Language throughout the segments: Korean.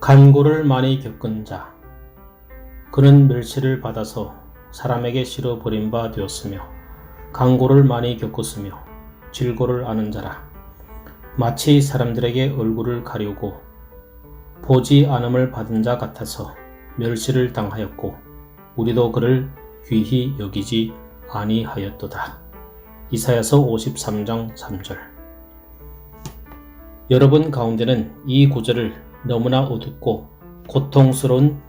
간고를 많이 겪은 자. 그는 멸시를 받아서 사람에게 실어 버린 바 되었으며 간고를 많이 겪었으며 질고를 아는 자라. 마치 사람들에게 얼굴을 가리우고 보지 않음을 받은 자 같아서 멸시를 당하였고 우리도 그를 귀히 여기지 아니하였도다. 이사야서 53장 3절. 여러분 가운데는 이 구절을 너무나 어둡고 고통스러운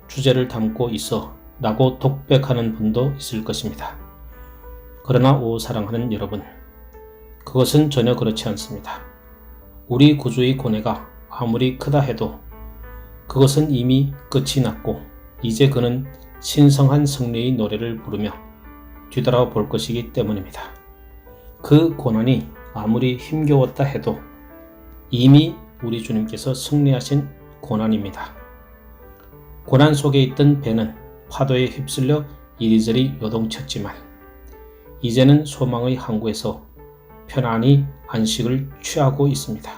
주제를 담고 있어 라고 독백하는 분도 있을 것입니다. 그러나 오 사랑하는 여러분, 그것은 전혀 그렇지 않습니다. 우리 구주의 고뇌가 아무리 크다 해도 그것은 이미 끝이 났고 이제 그는 신성한 승리의 노래를 부르며 뒤돌아볼 것이기 때문입니다. 그 고난이 아무리 힘겨웠다 해도 이미 우리 주님께서 승리하신 고난입니다. 고난 속에 있던 배는 파도에 휩쓸려 이리저리 요동쳤지만 이제는 소망의 항구에서 편안히 안식을 취하고 있습니다.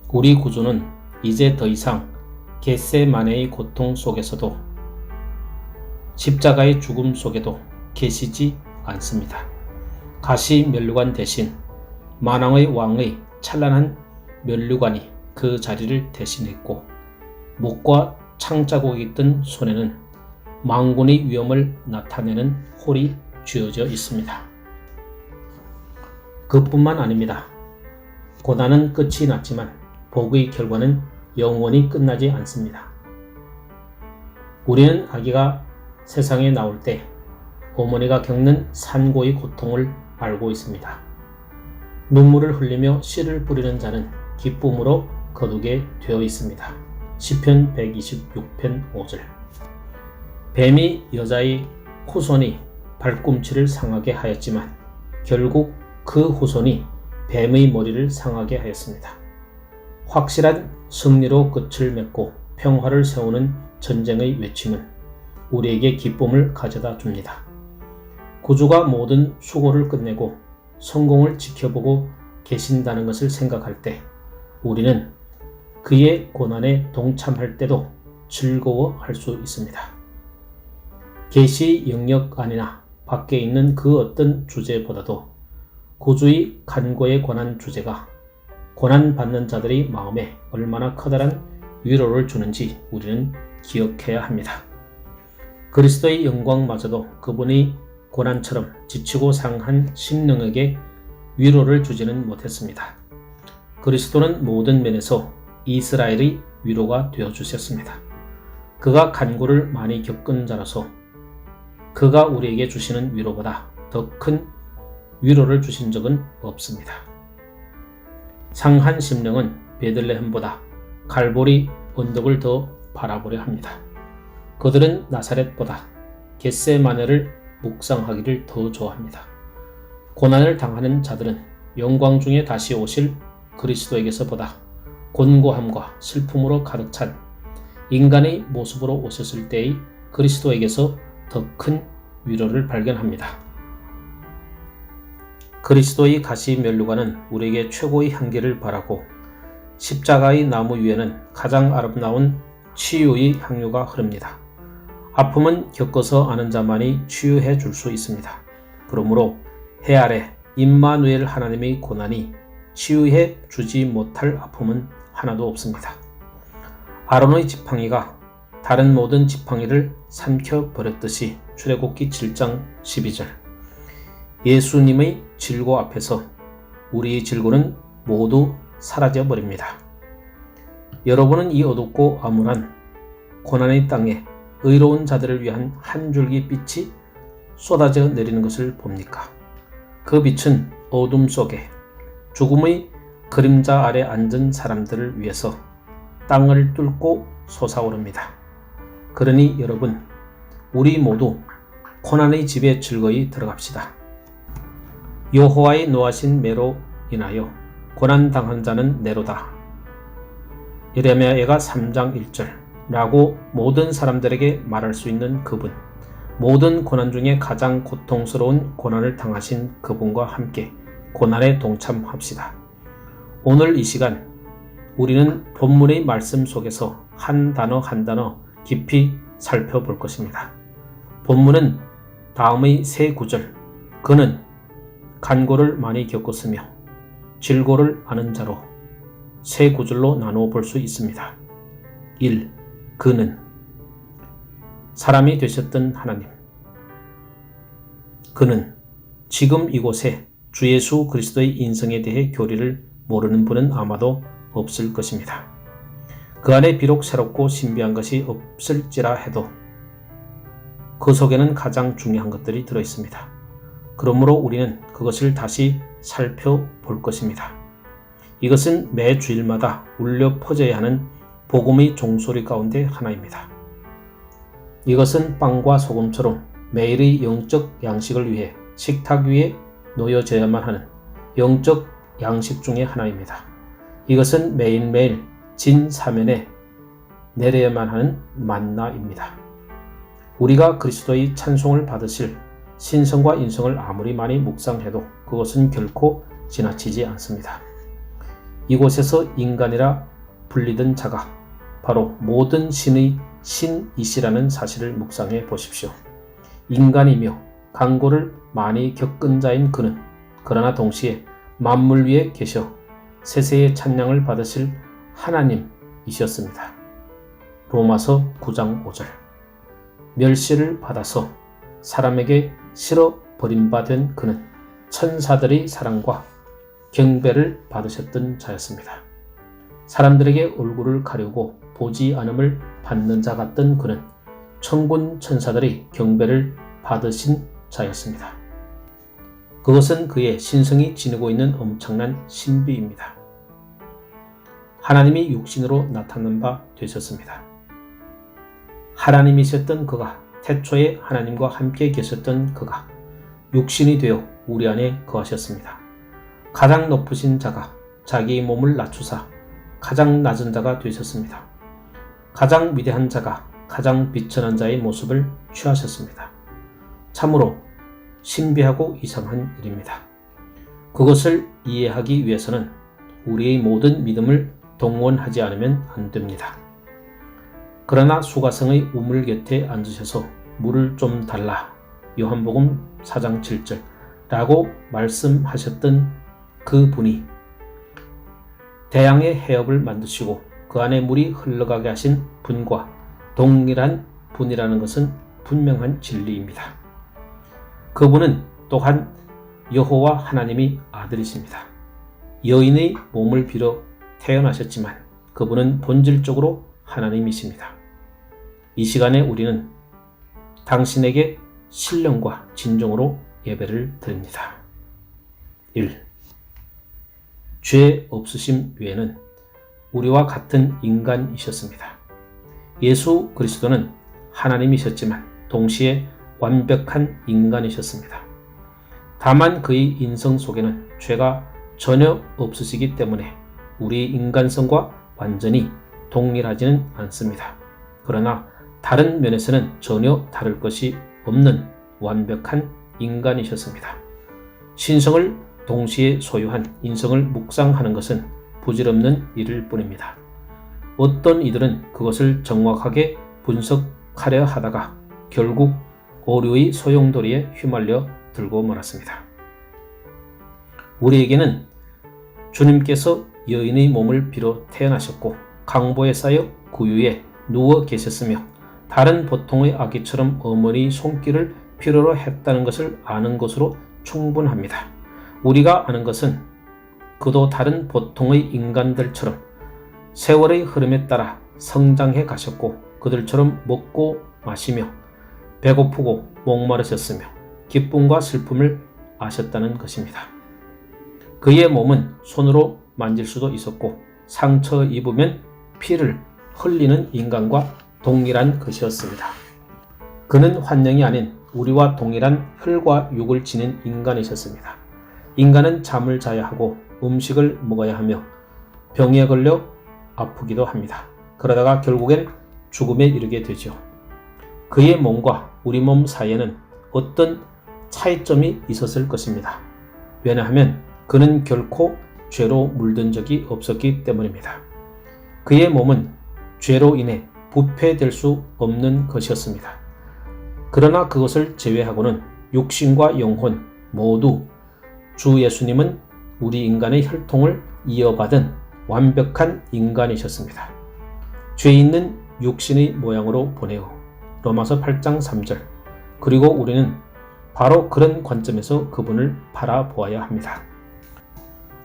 우리 구주는 이제 더 이상 겟세마네의 고통 속에서도 십자가의 죽음 속에도 계시지 않습니다. 가시 면류관 대신 만왕의 왕의 찬란한 면류관이 그 자리를 대신했고 목과 창자국이 뜬 손에는 망군의 위엄을 나타내는 홀이 쥐어져 있습니다. 그뿐만 아닙니다. 고난은 끝이 났지만 복의 결과는 영원히 끝나지 않습니다. 우리는 아기가 세상에 나올 때 어머니가 겪는 산고의 고통을 알고 있습니다. 눈물을 흘리며 씨를 뿌리는 자는 기쁨으로 거두게 되어 있습니다. 시편 126편 5절. 뱀이 여자의 후손이 발꿈치를 상하게 하였지만 결국 그 후손이 뱀의 머리를 상하게 하였습니다. 확실한 승리로 끝을 맺고 평화를 세우는 전쟁의 외침은 우리에게 기쁨을 가져다 줍니다. 구주가 모든 수고를 끝내고 성공을 지켜보고 계신다는 것을 생각할 때 우리는 그의 고난에 동참할 때도 즐거워할 수 있습니다. 계시 영역 안이나 밖에 있는 그 어떤 주제보다도 구주의 간고에 관한 주제가 고난받는 자들의 마음에 얼마나 커다란 위로를 주는지 우리는 기억해야 합니다. 그리스도의 영광마저도 그분의 고난처럼 지치고 상한 심령에게 위로를 주지는 못했습니다. 그리스도는 모든 면에서 이스라엘의 위로가 되어주셨습니다. 그가 간고를 많이 겪은 자라서 그가 우리에게 주시는 위로보다 더 큰 위로를 주신 적은 없습니다. 상한 심령은 베들레헴보다 갈보리 언덕을 더 바라보려 합니다. 그들은 나사렛보다 겟세마네를 묵상하기를 더 좋아합니다. 고난을 당하는 자들은 영광 중에 다시 오실 그리스도에게서보다 곤고함과 슬픔으로 가득 찬 인간의 모습으로 오셨을 때의 그리스도에게서 더 큰 위로를 발견합니다. 그리스도의 가시 면류관은 우리에게 최고의 향기를 바라고 십자가의 나무 위에는 가장 아름다운 치유의 향유가 흐릅니다. 아픔은 겪어서 아는 자만이 치유해 줄 수 있습니다. 그러므로 해 아래 임마누엘 하나님의 고난이 치유해 주지 못할 아픔은 하나도 없습니다. 아론의 지팡이가 다른 모든 지팡이를 삼켜버렸듯이 출애굽기 7장 12절. 예수님의 질고 앞에서 우리의 질고는 모두 사라져버립니다. 여러분은 이 어둡고 암울한 고난의 땅에 의로운 자들을 위한 한 줄기 빛이 쏟아져 내리는 것을 봅니까? 그 빛은 어둠 속에 죽음의 그림자 아래 앉은 사람들을 위해서 땅을 뚫고 솟아오릅니다. 그러니 여러분, 우리 모두 고난의 집에 즐거이 들어갑시다. 여호와의 노하신 매로 인하여 고난당한 자는 내로다. 예레미야가 3장 1절 라고 모든 사람들에게 말할 수 있는 그분, 모든 고난 중에 가장 고통스러운 고난을 당하신 그분과 함께 고난에 동참합시다. 오늘 이 시간 우리는 본문의 말씀 속에서 한 단어 한 단어 깊이 살펴볼 것입니다. 본문은 다음의 세 구절, 그는 간고를 많이 겪었으며 질고를 아는 자로 세 구절로 나누어 볼 수 있습니다. 1. 그는 사람이 되셨던 하나님. 그는 지금 이곳에 주 예수 그리스도의 인성에 대해 교리를 모르는 분은 아마도 없을 것입니다. 그 안에 비록 새롭고 신비한 것이 없을지라 해도 그 속에는 가장 중요한 것들이 들어있습니다. 그러므로 우리는 그것을 다시 살펴볼 것입니다. 이것은 매 주일마다 울려 퍼져야 하는 복음의 종소리 가운데 하나입니다. 이것은 빵과 소금처럼 매일의 영적 양식을 위해 식탁 위에 놓여져야만 하는 영적 양식 중의 하나입니다. 이것은 매일매일 진사면에 내려야만 하는 만나입니다. 우리가 그리스도의 찬송을 받으실 신성과 인성을 아무리 많이 묵상해도 그것은 결코 지나치지 않습니다. 이곳에서 인간이라 불리던 자가 바로 모든 신의 신이시라는 사실을 묵상해 보십시오. 인간이며 간고를 많이 겪은 자인 그는 그러나 동시에 만물 위에 계셔 세세의 찬양을 받으실 하나님이셨습니다. 로마서 9장 5절. 멸시를 받아서 사람에게 실어 버림받은 그는 천사들의 사랑과 경배를 받으셨던 자였습니다. 사람들에게 얼굴을 가리고 보지 않음을 받는 자 같던 그는 천군 천사들의 경배를 받으신 자였습니다. 그것은 그의 신성이 지니고 있는 엄청난 신비입니다. 하나님이 육신으로 나타난 바 되셨습니다. 하나님이셨던 그가, 태초에 하나님과 함께 계셨던 그가 육신이 되어 우리 안에 거하셨습니다. 가장 높으신 자가 자기의 몸을 낮추사 가장 낮은 자가 되셨습니다. 가장 위대한 자가 가장 비천한 자의 모습을 취하셨습니다. 참으로 신비하고 이상한 일입니다. 그것을 이해하기 위해서는 우리의 모든 믿음을 동원하지 않으면 안 됩니다. 그러나 수가성의 우물 곁에 앉으셔서 물을 좀 달라 요한복음 4장 7절 라고 말씀하셨던 그 분이 대양의 해협을 만드시고 그 안에 물이 흘러가게 하신 분과 동일한 분이라는 것은 분명한 진리입니다. 그분은 또한 여호와 하나님이 아들이십니다. 여인의 몸을 빌어 태어나셨지만 그분은 본질적으로 하나님이십니다. 이 시간에 우리는 당신에게 신령과 진정으로 예배를 드립니다. 1. 죄 없으심 외에는 우리와 같은 인간이셨습니다. 예수 그리스도는 하나님이셨지만 동시에 완벽한 인간이셨습니다. 다만 그의 인성 속에는 죄가 전혀 없으시기 때문에 우리 인간성과 완전히 동일하지는 않습니다. 그러나 다른 면에서는 전혀 다를 것이 없는 완벽한 인간이셨습니다. 신성을 동시에 소유한 인성을 묵상하는 것은 부질없는 일일 뿐입니다. 어떤 이들은 그것을 정확하게 분석하려 하다가 결국 오류의 소용돌이에 휘말려 들고 말았습니다. 우리에게는 주님께서 여인의 몸을 빌어 태어나셨고 강보에 쌓여 구유에 누워 계셨으며 다른 보통의 아기처럼 어머니의 손길을 필요로 했다는 것을 아는 것으로 충분합니다. 우리가 아는 것은 그도 다른 보통의 인간들처럼 세월의 흐름에 따라 성장해 가셨고 그들처럼 먹고 마시며 배고프고 목마르셨으며 기쁨과 슬픔을 아셨다는 것입니다. 그의 몸은 손으로 만질 수도 있었고 상처 입으면 피를 흘리는 인간과 동일한 것이었습니다. 그는 환영이 아닌 우리와 동일한 혈과 육을 지닌 인간이셨습니다. 인간은 잠을 자야 하고 음식을 먹어야 하며 병에 걸려 아프기도 합니다. 그러다가 결국엔 죽음에 이르게 되죠. 그의 몸과 우리 몸 사이에는 어떤 차이점이 있었을 것입니다. 왜냐하면 그는 결코 죄로 물든 적이 없었기 때문입니다. 그의 몸은 죄로 인해 부패될 수 없는 것이었습니다. 그러나 그것을 제외하고는 육신과 영혼 모두 주 예수님은 우리 인간의 혈통을 이어받은 완벽한 인간이셨습니다. 죄 있는 육신의 모양으로 보내어 로마서 8장 3절. 그리고 우리는 바로 그런 관점에서 그분을 바라보아야 합니다.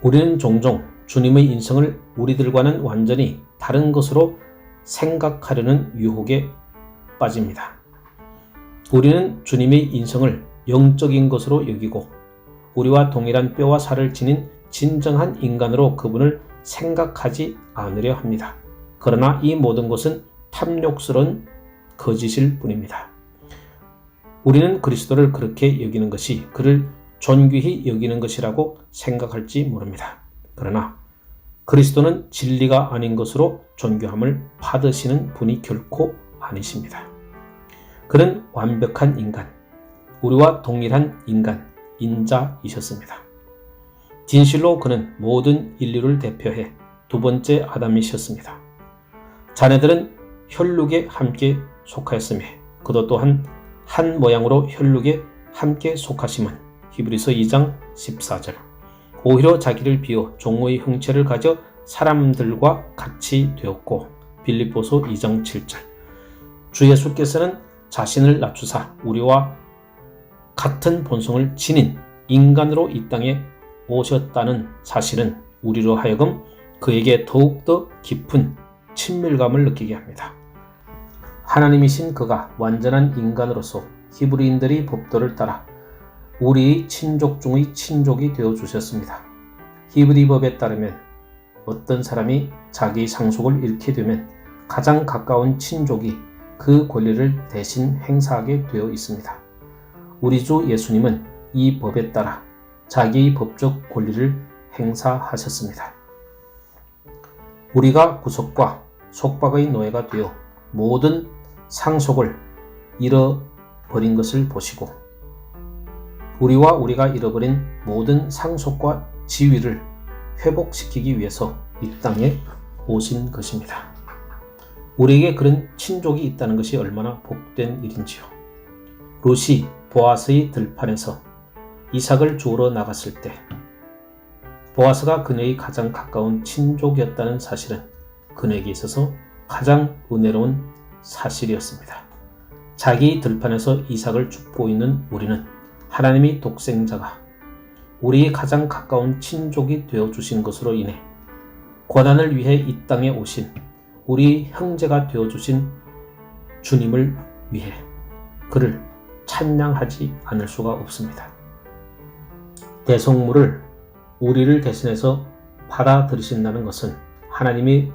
우리는 종종 주님의 인성을 우리들과는 완전히 다른 것으로 생각하려는 유혹에 빠집니다. 우리는 주님의 인성을 영적인 것으로 여기고 우리와 동일한 뼈와 살을 지닌 진정한 인간으로 그분을 생각하지 않으려 합니다. 그러나 이 모든 것은 탐욕스러운 거짓일 뿐입니다. 우리는 그리스도를 그렇게 여기는 것이 그를 존귀히 여기는 것이라고 생각할지 모릅니다. 그러나 그리스도는 진리가 아닌 것으로 존귀함을 받으시는 분이 결코 아니십니다. 그는 완벽한 인간, 우리와 동일한 인간, 인자이셨습니다. 진실로 그는 모든 인류를 대표해 두 번째 아담이셨습니다. 자네들은 혈육에 함께 속하였으며 그도 또한 한 모양으로 혈육에 함께 속하심은 히브리서 2장 14절. 오히려 자기를 비워 종의 형체를 가져 사람들과 같이 되었고 빌립보서 2장 7절. 주 예수께서는 자신을 낮추사 우리와 같은 본성을 지닌 인간으로 이 땅에 오셨다는 사실은 우리로 하여금 그에게 더욱더 깊은 친밀감을 느끼게 합니다. 하나님이신 그가 완전한 인간으로서 히브리인들의 법도를 따라 우리의 친족 중의 친족이 되어 주셨습니다. 히브리 법에 따르면 어떤 사람이 자기 상속을 잃게 되면 가장 가까운 친족이 그 권리를 대신 행사하게 되어 있습니다. 우리 주 예수님은 이 법에 따라 자기의 법적 권리를 행사하셨습니다. 우리가 구속과 속박의 노예가 되어 모든 상속을 잃어버린 것을 보시고 우리와 우리가 잃어버린 모든 상속과 지위를 회복시키기 위해서 이 땅에 오신 것입니다. 우리에게 그런 친족이 있다는 것이 얼마나 복된 일인지요. 룻이 보아스의 들판에서 이삭을 주우러 나갔을 때 보아스가 그녀의 가장 가까운 친족이었다는 사실은 그녀에게 있어서 가장 은혜로운 사실이었습니다. 자기 들판에서 이삭을 줍고 있는 우리는 하나님의 독생자가 우리의 가장 가까운 친족이 되어주신 것으로 인해 고난을 위해 이 땅에 오신 우리 형제가 되어주신 주님을 위해 그를 찬양하지 않을 수가 없습니다. 대속물을 우리를 대신해서 받아들이신다는 것은 하나님의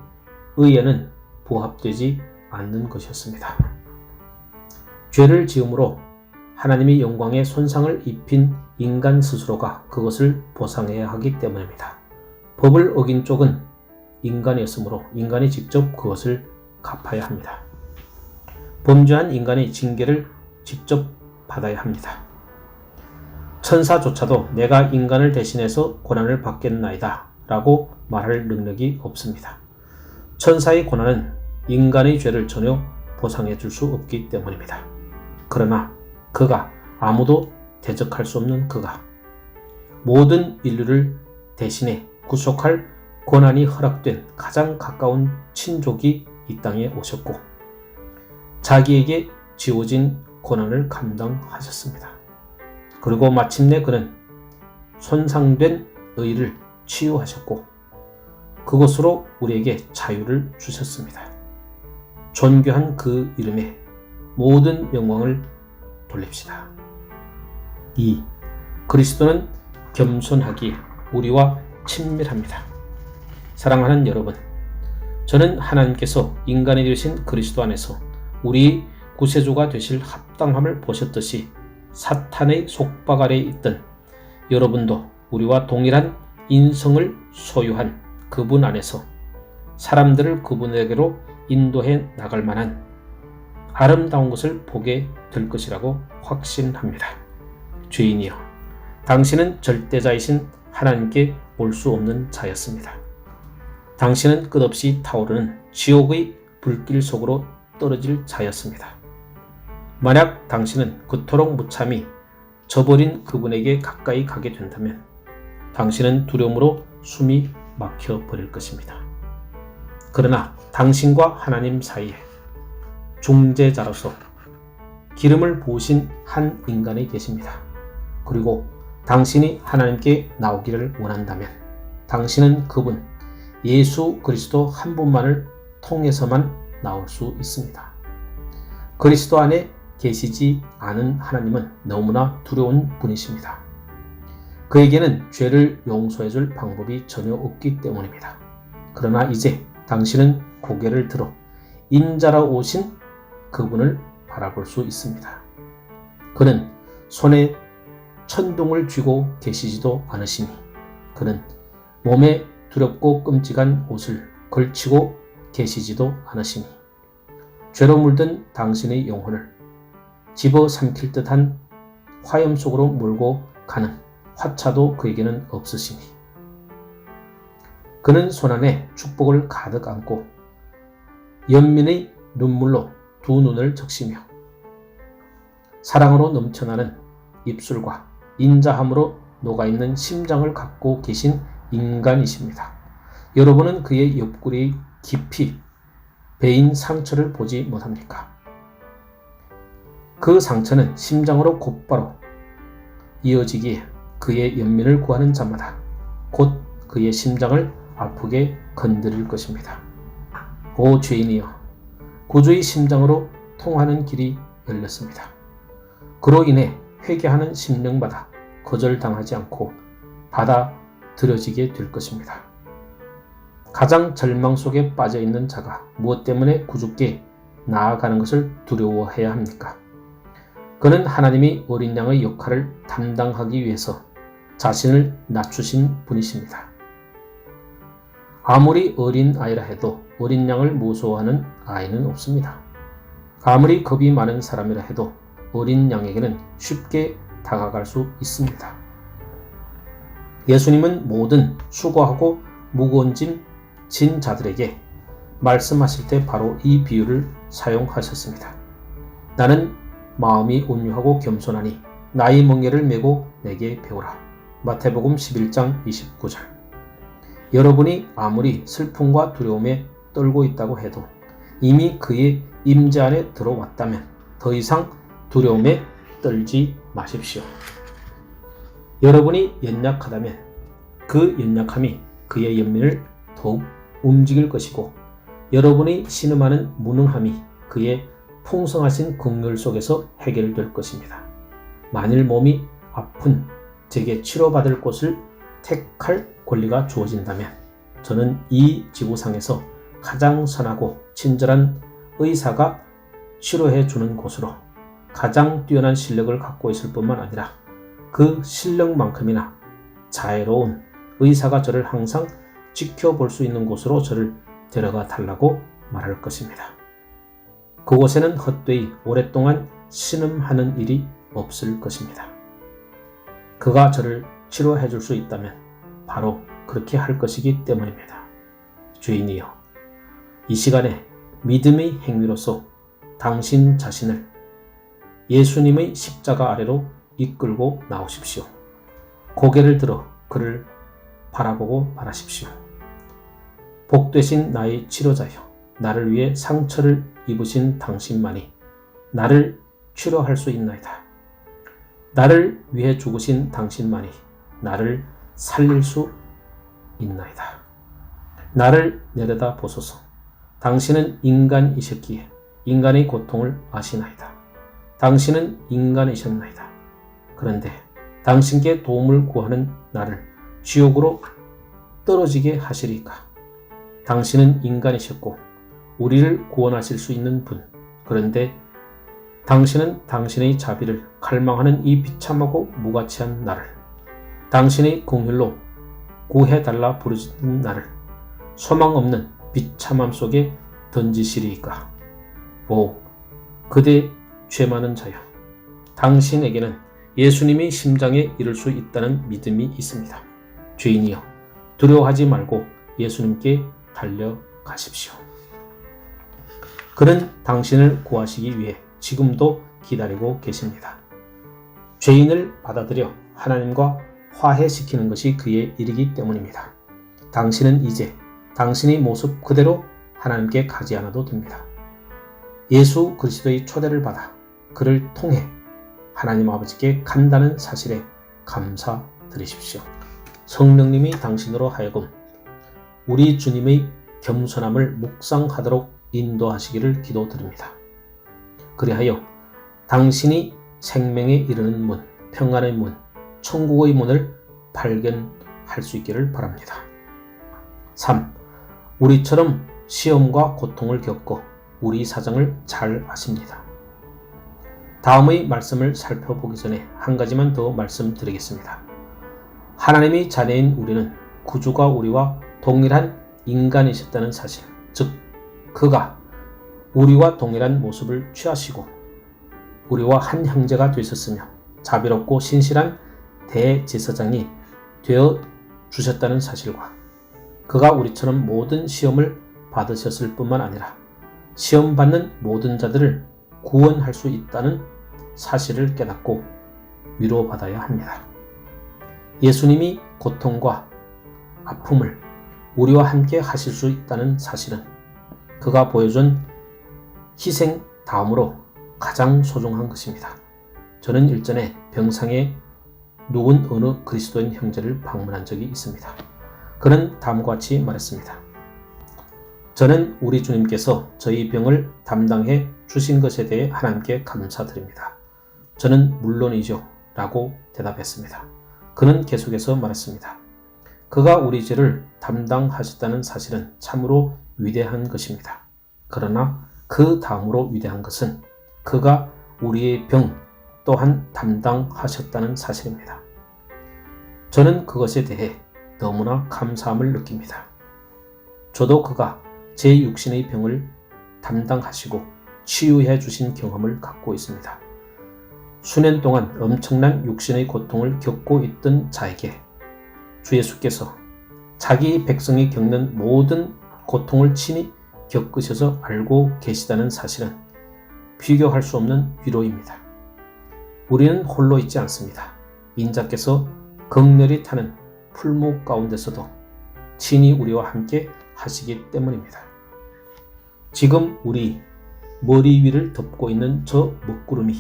의에는 부합되지 않는 것이었습니다. 죄를 지음으로 하나님의 영광에 손상을 입힌 인간 스스로가 그것을 보상해야 하기 때문입니다. 법을 어긴 쪽은 인간이었으므로 인간이 직접 그것을 갚아야 합니다. 범죄한 인간의 징계를 직접 받아야 합니다. 천사조차도 내가 인간을 대신해서 고난을 받겠나이다 라고 말할 능력이 없습니다. 천사의 고난은 인간의 죄를 전혀 보상해 줄 수 없기 때문입니다. 그러나 그가 아무도 대적할 수 없는 그가 모든 인류를 대신해 구속할 고난이 허락된 가장 가까운 친족이 이 땅에 오셨고 자기에게 지워진 고난을 감당하셨습니다. 그리고 마침내 그는 손상된 의를 치유하셨고 그것으로 우리에게 자유를 주셨습니다. 존귀한 그 이름에 모든 영광을 돌립시다. 2. 그리스도는 겸손하기에 우리와 친밀합니다. 사랑하는 여러분, 저는 하나님께서 인간이 되신 그리스도 안에서 우리 구세주가 되실 합당함을 보셨듯이 사탄의 속박 아래에 있던 여러분도 우리와 동일한 인성을 소유한 그분 안에서 사람들을 그분에게로 인도해 나갈 만한 아름다운 것을 보게 될 것이라고 확신합니다. 죄인이여, 당신은 절대자이신 하나님께 올 수 없는 자였습니다. 당신은 끝없이 타오르는 지옥의 불길 속으로 떨어질 자였습니다. 만약 당신은 그토록 무참히 저버린 그분에게 가까이 가게 된다면 당신은 두려움으로 숨이 막혀버릴 것입니다. 그러나 당신과 하나님 사이에 중재자로서 기름을 부으신 한 인간이 계십니다. 그리고 당신이 하나님께 나오기를 원한다면 당신은 그분 예수 그리스도 한 분만을 통해서만 나올 수 있습니다. 그리스도 안에 계시지 않은 하나님은 너무나 두려운 분이십니다. 그에게는 죄를 용서해 줄 방법이 전혀 없기 때문입니다. 그러나 이제 당신은 고개를 들어 인자로 오신 그분을 바라볼 수 있습니다. 그는 손에 천둥을 쥐고 계시지도 않으시니 그는 몸에 두렵고 끔찍한 옷을 걸치고 계시지도 않으시니 죄로 물든 당신의 영혼을 집어삼킬 듯한 화염 속으로 몰고 가는 화차도 그에게는 없으시니 그는 손안에 축복을 가득 안고 연민의 눈물로 두 눈을 적시며 사랑으로 넘쳐나는 입술과 인자함으로 녹아있는 심장을 갖고 계신 인간이십니다. 여러분은 그의 옆구리 깊이 베인 상처를 보지 못합니까? 그 상처는 심장으로 곧바로 이어지기에 그의 연민을 구하는 자마다 곧 그의 심장을 아프게 건드릴 것입니다. 오 죄인이여, 구주의 심장으로 통하는 길이 열렸습니다. 그로 인해 회개하는 심령마다 거절당하지 않고 받아들여지게 될 것입니다. 가장 절망 속에 빠져있는 자가 무엇 때문에 구주께 나아가는 것을 두려워해야 합니까? 그는 하나님이 어린 양의 역할을 담당하기 위해서 자신을 낮추신 분이십니다. 아무리 어린 아이라 해도 어린 양을 무서워하는 아이는 없습니다. 아무리 겁이 많은 사람이라 해도 어린 양에게는 쉽게 다가갈 수 있습니다. 예수님은 모든 수고하고 무거운 짐 진 자들에게 말씀하실 때 바로 이 비유를 사용하셨습니다. 나는 마음이 온유하고 겸손하니 나의 멍에를 메고 내게 배우라. 마태복음 11장 29절. 여러분이 아무리 슬픔과 두려움에 떨고 있다고 해도 이미 그의 임재 안에 들어왔다면 더 이상 두려움에 떨지 마십시오. 여러분이 연약하다면 그 연약함이 그의 연민을 더욱 움직일 것이고 여러분이 신음하는 무능함이 그의 풍성하신 긍휼 속에서 해결될 것입니다. 만일 몸이 아픈 제게 치료받을 곳을 택할 권리가 주어진다면 저는 이 지구상에서 가장 선하고 친절한 의사가 치료해 주는 곳으로 가장 뛰어난 실력을 갖고 있을 뿐만 아니라 그 실력만큼이나 자애로운 의사가 저를 항상 지켜볼 수 있는 곳으로 저를 데려가 달라고 말할 것입니다. 그곳에는 헛되이 오랫동안 신음하는 일이 없을 것입니다. 그가 저를 치료해 줄 수 있다면 바로 그렇게 할 것이기 때문입니다. 죄인이여, 이 시간에 믿음의 행위로서 당신 자신을 예수님의 십자가 아래로 이끌고 나오십시오. 고개를 들어 그를 바라보고 말하십시오. 복되신 나의 치료자여, 나를 위해 상처를 입으신 당신만이 나를 치료할 수 있나이다. 나를 위해 죽으신 당신만이 나를 살릴 수 있나이다. 나를 내려다 보소서. 당신은 인간이셨기에 인간의 고통을 아시나이다. 당신은 인간이셨나이다. 그런데 당신께 도움을 구하는 나를 지옥으로 떨어지게 하시리까? 당신은 인간이셨고 우리를 구원하실 수 있는 분. 그런데 당신은 당신의 자비를 갈망하는 이 비참하고 무가치한 나를, 당신의 긍휼로 구해달라 부르짖는 나를 소망 없는 비참함 속에 던지시리이까? 오, 그대 죄 많은 자여, 당신에게는 예수님이 심장에 이를 수 있다는 믿음이 있습니다. 죄인이여, 두려워하지 말고 예수님께 달려가십시오. 그는 당신을 구하시기 위해 지금도 기다리고 계십니다. 죄인을 받아들여 하나님과 화해시키는 것이 그의 일이기 때문입니다. 당신은 이제 당신의 모습 그대로 하나님께 가지 않아도 됩니다. 예수 그리스도의 초대를 받아 그를 통해 하나님 아버지께 간다는 사실에 감사드리십시오. 성령님이 당신으로 하여금 우리 주님의 겸손함을 묵상하도록 인도하시기를 기도드립니다. 그리하여 당신이 생명에 이르는 문, 평안의 문, 천국의 문을 발견할 수 있기를 바랍니다. 3. 우리처럼 시험과 고통을 겪고 우리 사정을 잘 아십니다. 다음의 말씀을 살펴보기 전에 한 가지만 더 말씀드리겠습니다. 하나님의 자녀인 우리는 구주가 우리와 동일한 인간이셨다는 사실, 즉 그가 우리와 동일한 모습을 취하시고 우리와 한 형제가 되셨으며 자비롭고 신실한 대제사장이 되어 주셨다는 사실과 그가 우리처럼 모든 시험을 받으셨을 뿐만 아니라 시험 받는 모든 자들을 구원할 수 있다는 사실을 깨닫고 위로받아야 합니다. 예수님이 고통과 아픔을 우리와 함께 하실 수 있다는 사실은 그가 보여준 희생 다음으로 가장 소중한 것입니다. 저는 일전에 병상에 누운 어느 그리스도인 형제를 방문한 적이 있습니다. 그는 다음과 같이 말했습니다. 저는 우리 주님께서 저희 병을 담당해 주신 것에 대해 하나님께 감사드립니다. 저는 물론이죠 라고 대답했습니다. 그는 계속해서 말했습니다. 그가 우리 죄를 담당하셨다는 사실은 참으로 위대한 것입니다. 그러나 그 다음으로 위대한 것은 그가 우리의 병 또한 담당하셨다는 사실입니다. 저는 그것에 대해 너무나 감사함을 느낍니다. 저도 그가 제 육신의 병을 담당하시고 치유해 주신 경험을 갖고 있습니다. 수년 동안 엄청난 육신의 고통을 겪고 있던 자에게 주 예수께서 자기 백성이 겪는 모든 고통을 친히 겪으셔서 알고 계시다는 사실은 비교할 수 없는 위로입니다. 우리는 홀로 있지 않습니다. 인자께서 극렬히 타는 풀무 가운데서도 친히 우리와 함께 하시기 때문입니다. 지금 우리 머리 위를 덮고 있는 저 먹구름이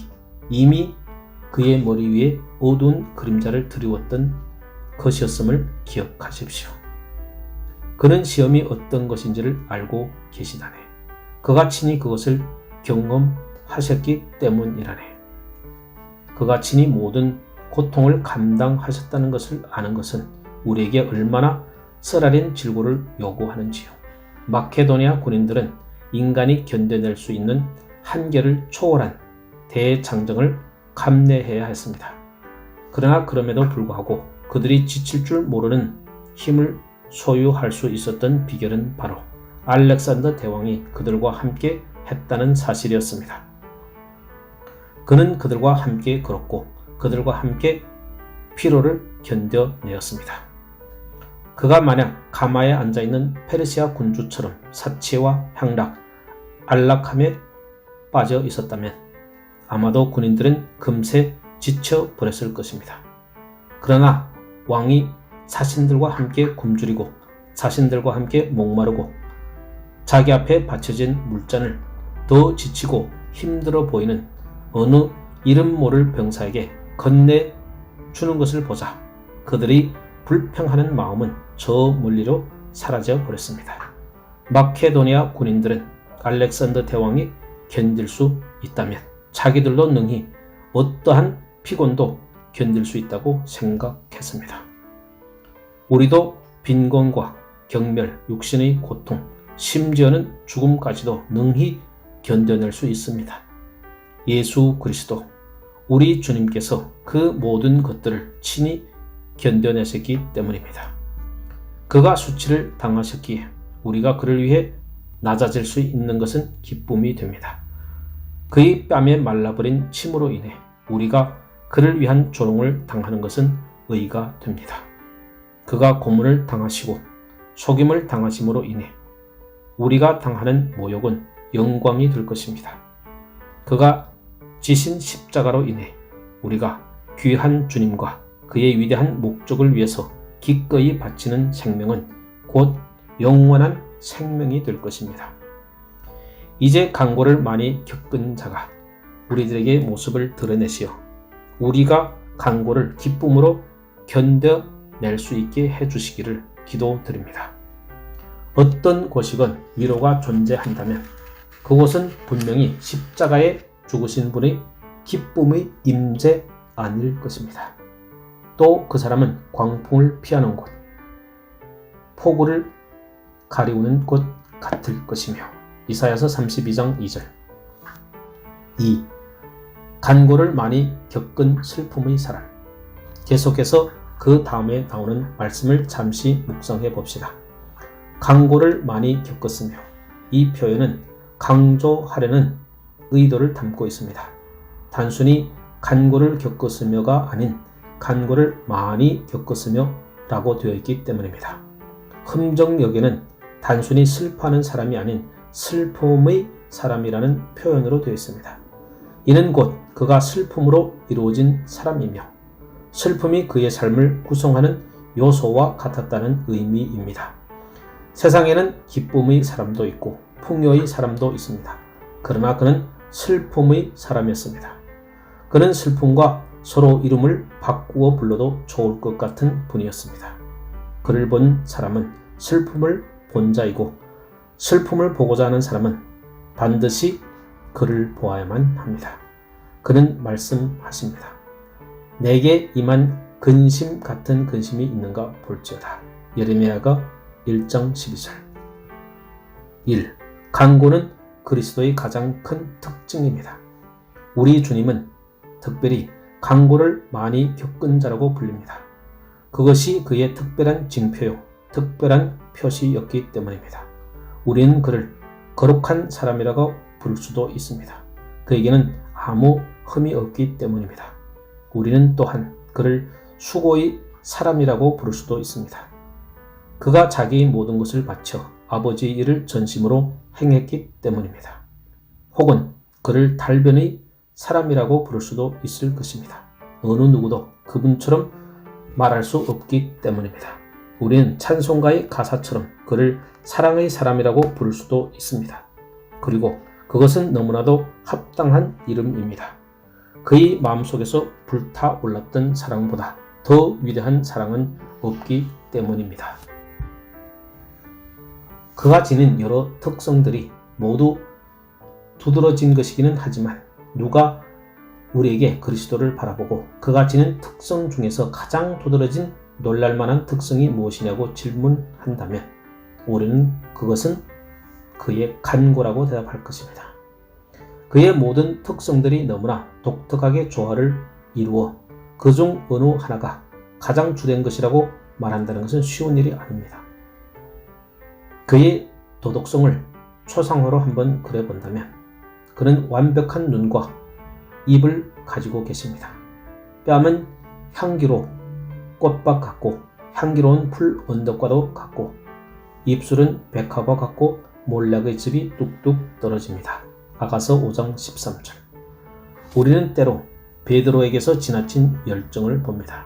이미 그의 머리 위에 어두운 그림자를 드리웠던 것이었음을 기억하십시오. 그는 시험이 어떤 것인지를 알고 계시다네. 그가 친히 그것을 경험하셨기 때문이라네. 그가 친히 모든 고통을 감당하셨다는 것을 아는 것은 우리에게 얼마나 쓰라린 질고를 요구하는지요. 마케도니아 군인들은 인간이 견뎌낼 수 있는 한계를 초월한 대장정을 감내해야 했습니다. 그러나 그럼에도 불구하고 그들이 지칠 줄 모르는 힘을 소유할 수 있었던 비결은 바로 알렉산더 대왕이 그들과 함께 했다는 사실이었습니다. 그는 그들과 함께 걸었고 그들과 함께 피로를 견뎌내었습니다. 그가 만약 가마에 앉아있는 페르시아 군주처럼 사치와 향락, 안락함에 빠져 있었다면 아마도 군인들은 금세 지쳐버렸을 것입니다. 그러나 왕이 자신들과 함께 굶주리고 자신들과 함께 목마르고 자기 앞에 받쳐진 물잔을 더 지치고 힘들어 보이는 어느 이름 모를 병사에게 건네주는 것을 보자 그들이 불평하는 마음은 저 멀리로 사라져 버렸습니다. 마케도니아 군인들은 알렉산더 대왕이 견딜 수 있다면 자기들도 능히 어떠한 피곤도 견딜 수 있다고 생각했습니다. 우리도 빈곤과 경멸, 육신의 고통, 심지어는 죽음까지도 능히 견뎌낼 수 있습니다. 예수 그리스도, 우리 주님께서 그 모든 것들을 친히 견뎌내셨기 때문입니다. 그가 수치를 당하셨기에 우리가 그를 위해 낮아질 수 있는 것은 기쁨이 됩니다. 그의 뺨에 말라버린 침으로 인해 우리가 그를 위한 조롱을 당하는 것은 의가 됩니다. 그가 고문을 당하시고 속임을 당하심으로 인해 우리가 당하는 모욕은 영광이 될 것입니다. 그가 지신 십자가로 인해 우리가 귀한 주님과 그의 위대한 목적을 위해서 기꺼이 바치는 생명은 곧 영원한 생명이 될 것입니다. 이제 간고를 많이 겪은 자가 우리들에게 모습을 드러내시어 우리가 간고를 기쁨으로 견뎌낼 수 있게 해주시기를 기도드립니다. 어떤 곳이건 위로가 존재한다면 그곳은 분명히 십자가에 죽으신 분의 기쁨의 임재 아닐 것입니다. 또 그 사람은 광풍을 피하는 곳, 폭우를 가리우는 곳 같을 것이며 이사야서 32장 2절 2. 간고를 많이 겪은 슬픔의 사람. 계속해서 그 다음에 나오는 말씀을 잠시 묵상해 봅시다. 간고를 많이 겪었으며 이 표현은 강조하려는 의도를 담고 있습니다. 단순히 간고를 겪었으며가 아닌 간고를 많이 겪었으며 라고 되어 있기 때문입니다. 흠정역에는 단순히 슬퍼하는 사람이 아닌 슬픔의 사람이라는 표현으로 되어 있습니다. 이는 곧 그가 슬픔으로 이루어진 사람이며 슬픔이 그의 삶을 구성하는 요소와 같았다는 의미입니다. 세상에는 기쁨의 사람도 있고 풍요의 사람도 있습니다. 그러나 그는 슬픔의 사람이었습니다. 그는 슬픔과 서로 이름을 바꾸어 불러도 좋을 것 같은 분이었습니다. 그를 본 사람은 슬픔을 본 자이고 슬픔을 보고자 하는 사람은 반드시 그를 보아야만 합니다. 그는 말씀하십니다. 내게 임한 근심 같은 근심이 있는가 볼지어다. 예레미야가 1장 12절 1. 간고는 그리스도의 가장 큰 특징입니다. 우리 주님은 특별히 간고를 많이 겪은 자라고 불립니다. 그것이 그의 특별한 징표요, 특별한 표시였기 때문입니다. 우리는 그를 거룩한 사람이라고 부를 수도 있습니다. 그에게는 아무 흠이 없기 때문입니다. 우리는 또한 그를 수고의 사람이라고 부를 수도 있습니다. 그가 자기의 모든 것을 바쳐 아버지의 일을 전심으로 행했기 때문입니다. 혹은 그를 달변의 사람이라고 부를 수도 있을 것입니다. 어느 누구도 그분처럼 말할 수 없기 때문입니다. 우리는 찬송가의 가사처럼 그를 사랑의 사람이라고 부를 수도 있습니다. 그리고 그것은 너무나도 합당한 이름입니다. 그의 마음속에서 불타올랐던 사랑보다 더 위대한 사랑은 없기 때문입니다. 그가 지닌 여러 특성들이 모두 두드러진 것이기는 하지만 누가 우리에게 그리스도를 바라보고 그가 지닌 특성 중에서 가장 두드러진 놀랄만한 특성이 무엇이냐고 질문한다면 우리는 그것은 그의 간고라고 대답할 것입니다. 그의 모든 특성들이 너무나 독특하게 조화를 이루어 그중 어느 하나가 가장 주된 것이라고 말한다는 것은 쉬운 일이 아닙니다. 그의 도덕성을 초상화로 한번 그려본다면 그는 완벽한 눈과 입을 가지고 계십니다. 뺨은 향기로 꽃밭 같고 향기로운 풀 언덕과도 같고 입술은 백합과 같고 몰락의 즙이 뚝뚝 떨어집니다. 아가서 5장 13절. 우리는 때로 베드로에게서 지나친 열정을 봅니다.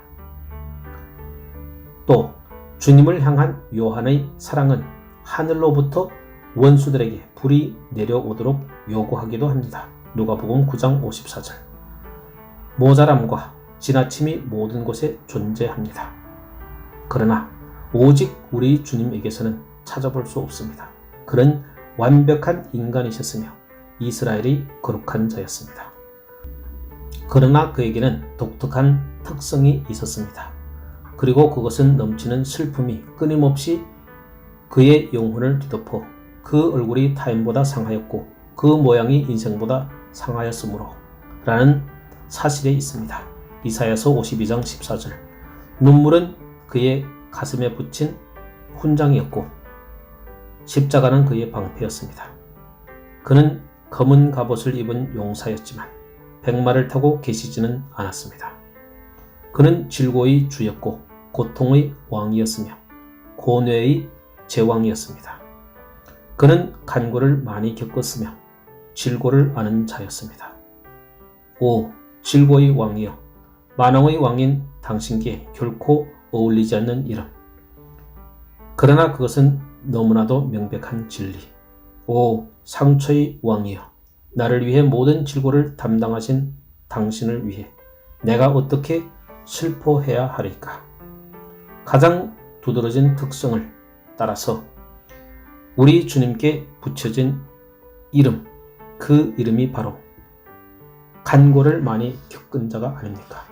또 주님을 향한 요한의 사랑은 하늘로부터 원수들에게 불이 내려오도록 요구하기도 합니다. 누가복음 9장 54절. 모자람과 지나침이 모든 곳에 존재합니다. 그러나 오직 우리 주님에게서는 찾아볼 수 없습니다. 그는 완벽한 인간이셨으며 이스라엘이 거룩한 자였습니다. 그러나 그에게는 독특한 특성이 있었습니다. 그리고 그것은 넘치는 슬픔이 끊임없이 그의 영혼을 뒤덮어 그 얼굴이 타인보다 상하였고 그 모양이 인생보다 상하였으므로 라는 사실에 있습니다. 이사야서 52장 14절. 눈물은 그의 가슴에 붙인 훈장이었고 십자가는 그의 방패였습니다. 그는 검은 갑옷을 입은 용사였지만 백마를 타고 계시지는 않았습니다. 그는 질고의 주였고 고통의 왕이었으며 고뇌의 제왕이었습니다. 그는 간고를 많이 겪었으며 질고를 아는 자였습니다. 오 질고의 왕이여, 만왕의 왕인 당신께 결코 어울리지 않는 이름. 그러나 그것은 너무나도 명백한 진리. 오 상처의 왕이여, 나를 위해 모든 질고를 담당하신 당신을 위해 내가 어떻게 슬퍼해야 하리까. 가장 두드러진 특성을 따라서 우리 주님께 붙여진 이름, 그 이름이 바로 간고를 많이 겪은 자가 아닙니까?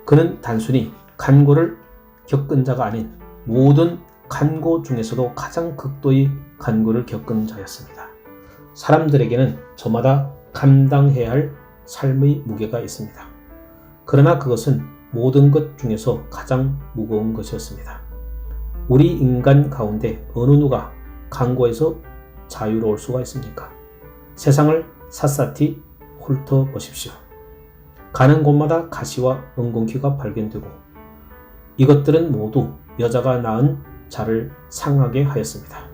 그는 단순히 간고를 겪은 자가 아닌 모든 간고 중에서도 가장 극도의 간고를 겪은 자였습니다. 사람들에게는 저마다 감당해야 할 삶의 무게가 있습니다. 그러나 그것은 모든 것 중에서 가장 무거운 것이었습니다. 우리 인간 가운데 어느 누가 간고에서 자유로울 수가 있습니까? 세상을 샅샅이 훑어보십시오. 가는 곳마다 가시와 엉겅퀴가 발견되고 이것들은 모두 여자가 낳은 자를 상하게 하였습니다.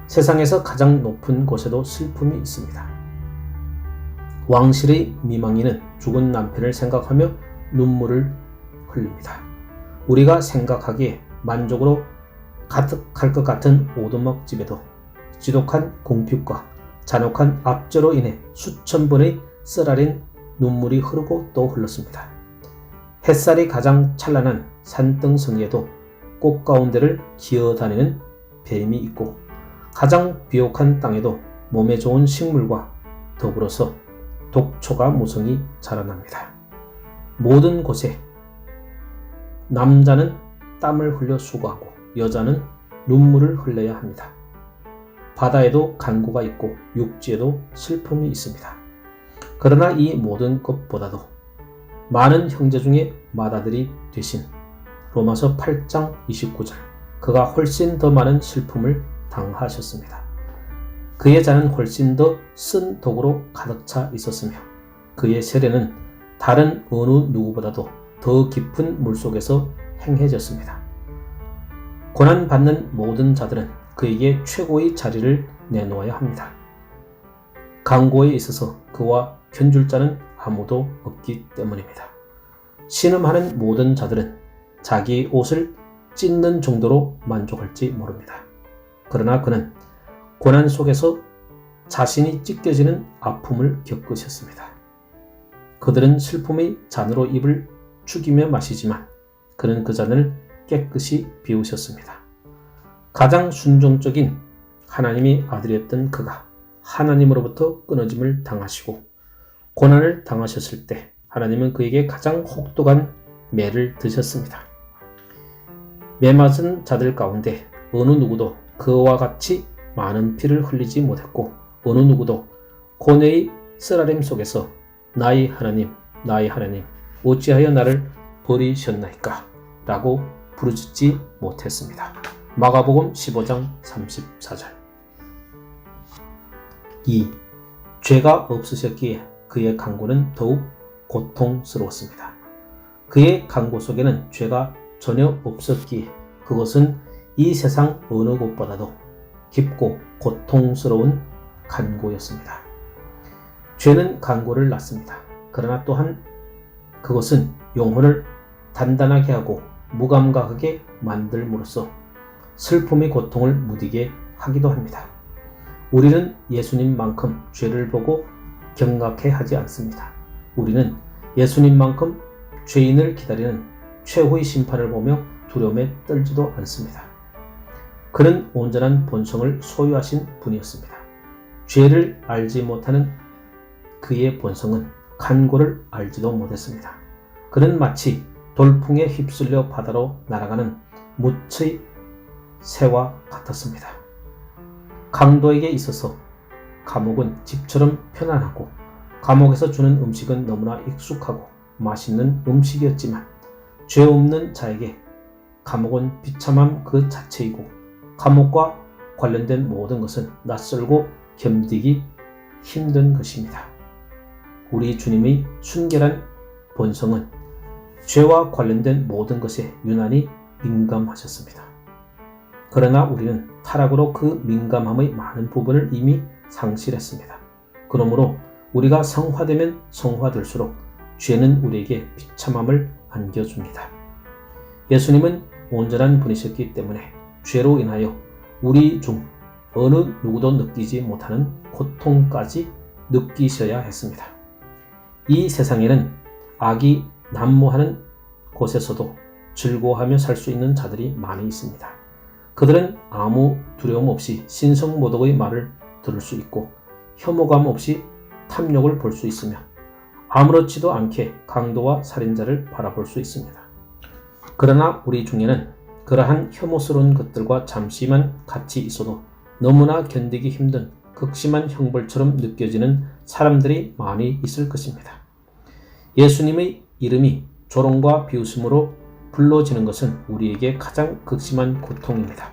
세상에서 가장 높은 곳에도 슬픔이 있습니다. 왕실의 미망인은 죽은 남편을 생각하며 눈물을 흘립니다. 우리가 생각하기에 만족으로 가득할 것 같은 오두막집에도 지독한 궁핍과 잔혹한 압제로 인해 수천 번의 쓰라린 눈물이 흐르고 또 흘렀습니다. 햇살이 가장 찬란한 산등성이에도 꽃 가운데를 기어다니는 뱀이 있고 가장 비옥한 땅에도 몸에 좋은 식물과 더불어서 독초가 무성히 자라납니다. 모든 곳에 남자는 땀을 흘려 수고하고 여자는 눈물을 흘려야 합니다. 바다에도 간고가 있고 육지에도 슬픔이 있습니다. 그러나 이 모든 것보다도 많은 형제 중에 맏아들이 되신 로마서 8장 29절, 그가 훨씬 더 많은 슬픔을 당하셨습니다. 그의 잔은 훨씬 더 쓴 독으로 가득 차 있었으며 그의 세례는 다른 어느 누구보다도 더 깊은 물속에서 행해졌습니다. 고난받는 모든 자들은 그에게 최고의 자리를 내놓아야 합니다. 간고에 있어서 그와 견줄 자는 아무도 없기 때문입니다. 신음하는 모든 자들은 자기의 옷을 찢는 정도로 만족할지 모릅니다. 그러나 그는 고난 속에서 자신이 찢겨지는 아픔을 겪으셨습니다. 그들은 슬픔의 잔으로 입을 축이며 마시지만 그는 그 잔을 깨끗이 비우셨습니다. 가장 순종적인 하나님의 아들이었던 그가 하나님으로부터 끊어짐을 당하시고 고난을 당하셨을 때 하나님은 그에게 가장 혹독한 매를 드셨습니다. 매 맞은 자들 가운데 어느 누구도 그와 같이 많은 피를 흘리지 못했고 어느 누구도 고뇌의 쓰라림 속에서 나의 하나님, 나의 하나님, 어찌하여 나를 버리셨나이까? 라고 부르짖지 못했습니다. 마가복음 15장 34절. 2. 죄가 없으셨기에 그의 간고는 더욱 고통스러웠습니다. 그의 간고 속에는 죄가 전혀 없었기에 그것은 이 세상 어느 곳보다도 깊고 고통스러운 간고였습니다. 죄는 간고를 낳습니다. 그러나 또한 그것은 영혼을 단단하게 하고 무감각하게 만들므로써 슬픔의 고통을 무디게 하기도 합니다. 우리는 예수님만큼 죄를 보고 경각해 하지 않습니다. 우리는 예수님만큼 죄인을 기다리는 최후의 심판을 보며 두려움에 떨지도 않습니다. 그는 온전한 본성을 소유하신 분이었습니다. 죄를 알지 못하는 그의 본성은 간고를 알지도 못했습니다. 그는 마치 돌풍에 휩쓸려 바다로 날아가는 무의 새와 같았습니다. 강도에게 있어서 감옥은 집처럼 편안하고 감옥에서 주는 음식은 너무나 익숙하고 맛있는 음식이었지만 죄 없는 자에게 감옥은 비참함 그 자체이고 감옥과 관련된 모든 것은 낯설고 견디기 힘든 것입니다. 우리 주님의 순결한 본성은 죄와 관련된 모든 것에 유난히 민감하셨습니다. 그러나 우리는 타락으로 그 민감함의 많은 부분을 이미 상실했습니다. 그러므로 우리가 성화되면 성화될수록 죄는 우리에게 비참함을 안겨줍니다. 예수님은 온전한 분이셨기 때문에 죄로 인하여 우리 중 어느 누구도 느끼지 못하는 고통까지 느끼셔야 했습니다. 이 세상에는 악이 난무하는 곳에서도 즐거워하며 살 수 있는 자들이 많이 있습니다. 그들은 아무 두려움 없이 신성모독의 말을 들을 수 있고 혐오감 없이 탐욕을 볼 수 있으며 아무렇지도 않게 강도와 살인자를 바라볼 수 있습니다. 그러나 우리 중에는 그러한 혐오스러운 것들과 잠시만 같이 있어도 너무나 견디기 힘든 극심한 형벌처럼 느껴지는 사람들이 많이 있을 것입니다. 예수님의 이름이 조롱과 비웃음으로 불러지는 것은 우리에게 가장 극심한 고통입니다.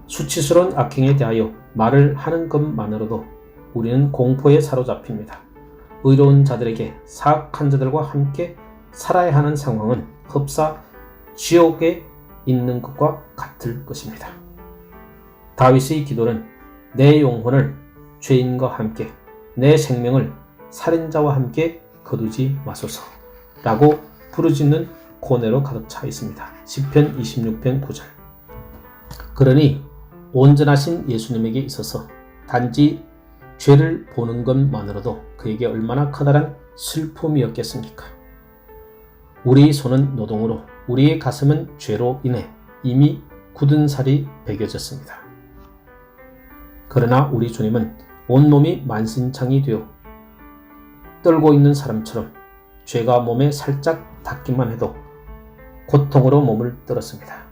수치스러운 악행에 대하여 말을 하는 것만으로도 우리는 공포에 사로잡힙니다. 의로운 자들에게 사악한 자들과 함께 살아야 하는 상황은 흡사 지옥에 있는 것과 같을 것입니다. 다윗의 기도는 내 영혼을 죄인과 함께 내 생명을 살인자와 함께 거두지 마소서 라고 부르짖는 고뇌로 가득 차 있습니다. 시편 26편 9절. 그러니 온전하신 예수님에게 있어서 단지 죄를 보는 것만으로도 그에게 얼마나 커다란 슬픔이었겠습니까? 우리 손은 노동으로 우리의 가슴은 죄로 인해 이미 굳은 살이 베겨졌습니다. 그러나 우리 주님은 온몸이 만신창이 되어 떨고 있는 사람처럼 죄가 몸에 살짝 닿기만 해도 고통으로 몸을 떨었습니다.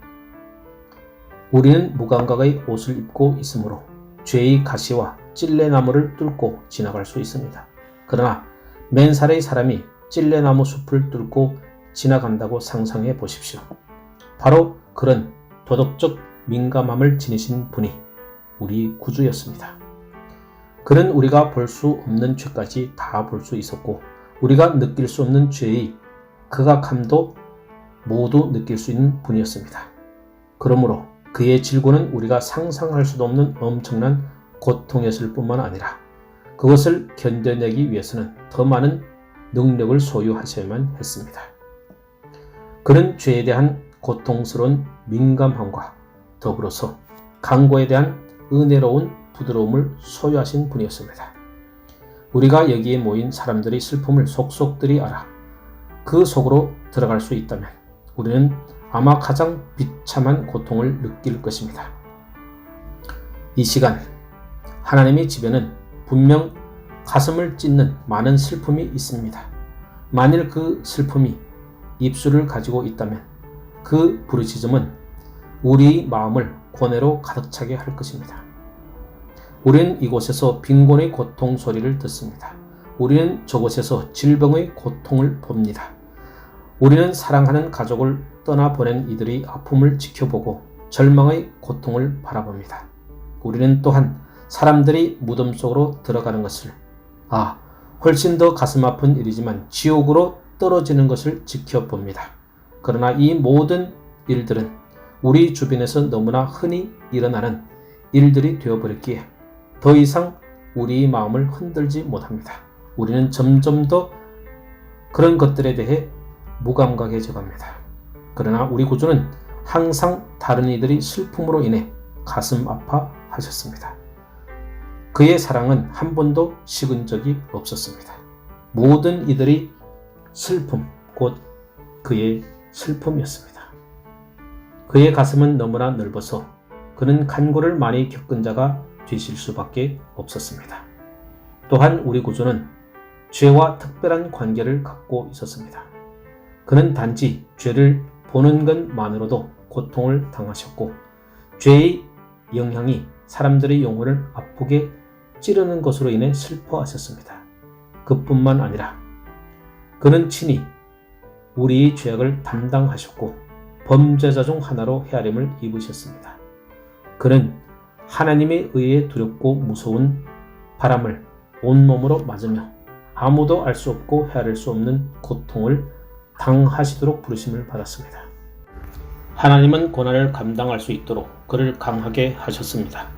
우리는 무감각의 옷을 입고 있으므로 죄의 가시와 찔레나무를 뚫고 지나갈 수 있습니다. 그러나 맨살의 사람이 찔레나무 숲을 뚫고 지나간다고 상상해 보십시오. 바로 그런 도덕적 민감함을 지니신 분이 우리 구주였습니다. 그는 우리가 볼 수 없는 죄까지 다 볼 수 있었고 우리가 느낄 수 없는 죄의 극악함도 모두 느낄 수 있는 분이었습니다. 그러므로 그의 질고는 우리가 상상할 수도 없는 엄청난 고통이었을 뿐만 아니라 그것을 견뎌내기 위해서는 더 많은 능력을 소유하셔야만 했습니다. 그는 죄에 대한 고통스러운 민감함과 더불어서 강고에 대한 은혜로운 부드러움을 소유하신 분이었습니다. 우리가 여기에 모인 사람들의 슬픔을 속속들이 알아 그 속으로 들어갈 수 있다면 우리는 아마 가장 비참한 고통을 느낄 것입니다. 이 시간 하나님의 집에는 분명 가슴을 찢는 많은 슬픔이 있습니다. 만일 그 슬픔이 입술을 가지고 있다면 그 부르짖음은 우리의 마음을 고뇌로 가득 차게 할 것입니다. 우리는 이곳에서 빈곤의 고통 소리를 듣습니다. 우리는 저곳에서 질병의 고통을 봅니다. 우리는 사랑하는 가족을 떠나보낸 이들의 아픔을 지켜보고 절망의 고통을 바라봅니다. 우리는 또한 사람들이 무덤 속으로 들어가는 것을 훨씬 더 가슴 아픈 일이지만 지옥으로 떨어지는 것을 지켜봅니다. 그러나 이 모든 일들은 우리 주변에서 너무나 흔히 일어나는 일들이 되어버렸기에 더 이상 우리의 마음을 흔들지 못합니다. 우리는 점점 더 그런 것들에 대해 무감각해져 갑니다. 그러나 우리 구주는 항상 다른 이들의 슬픔으로 인해 가슴 아파하셨습니다. 그의 사랑은 한 번도 식은 적이 없었습니다. 모든 이들의 슬픔, 곧 그의 슬픔이었습니다. 그의 가슴은 너무나 넓어서 그는 간고를 많이 겪은 자가 되실 수밖에 없었습니다. 또한 우리 구주는 죄와 특별한 관계를 갖고 있었습니다. 그는 단지 죄를 보는 것만으로도 고통을 당하셨고 죄의 영향이 사람들의 영혼을 아프게 찌르는 것으로 인해 슬퍼하셨습니다. 그뿐만 아니라 그는 친히 우리의 죄악을 담당하셨고 범죄자 중 하나로 헤아림을 입으셨습니다. 그는 하나님의 의에 두렵고 무서운 바람을 온몸으로 맞으며 아무도 알 수 없고 헤아릴 수 없는 고통을 당하시도록 부르심을 받았습니다. 하나님은 고난을 감당할 수 있도록 그를 강하게 하셨습니다.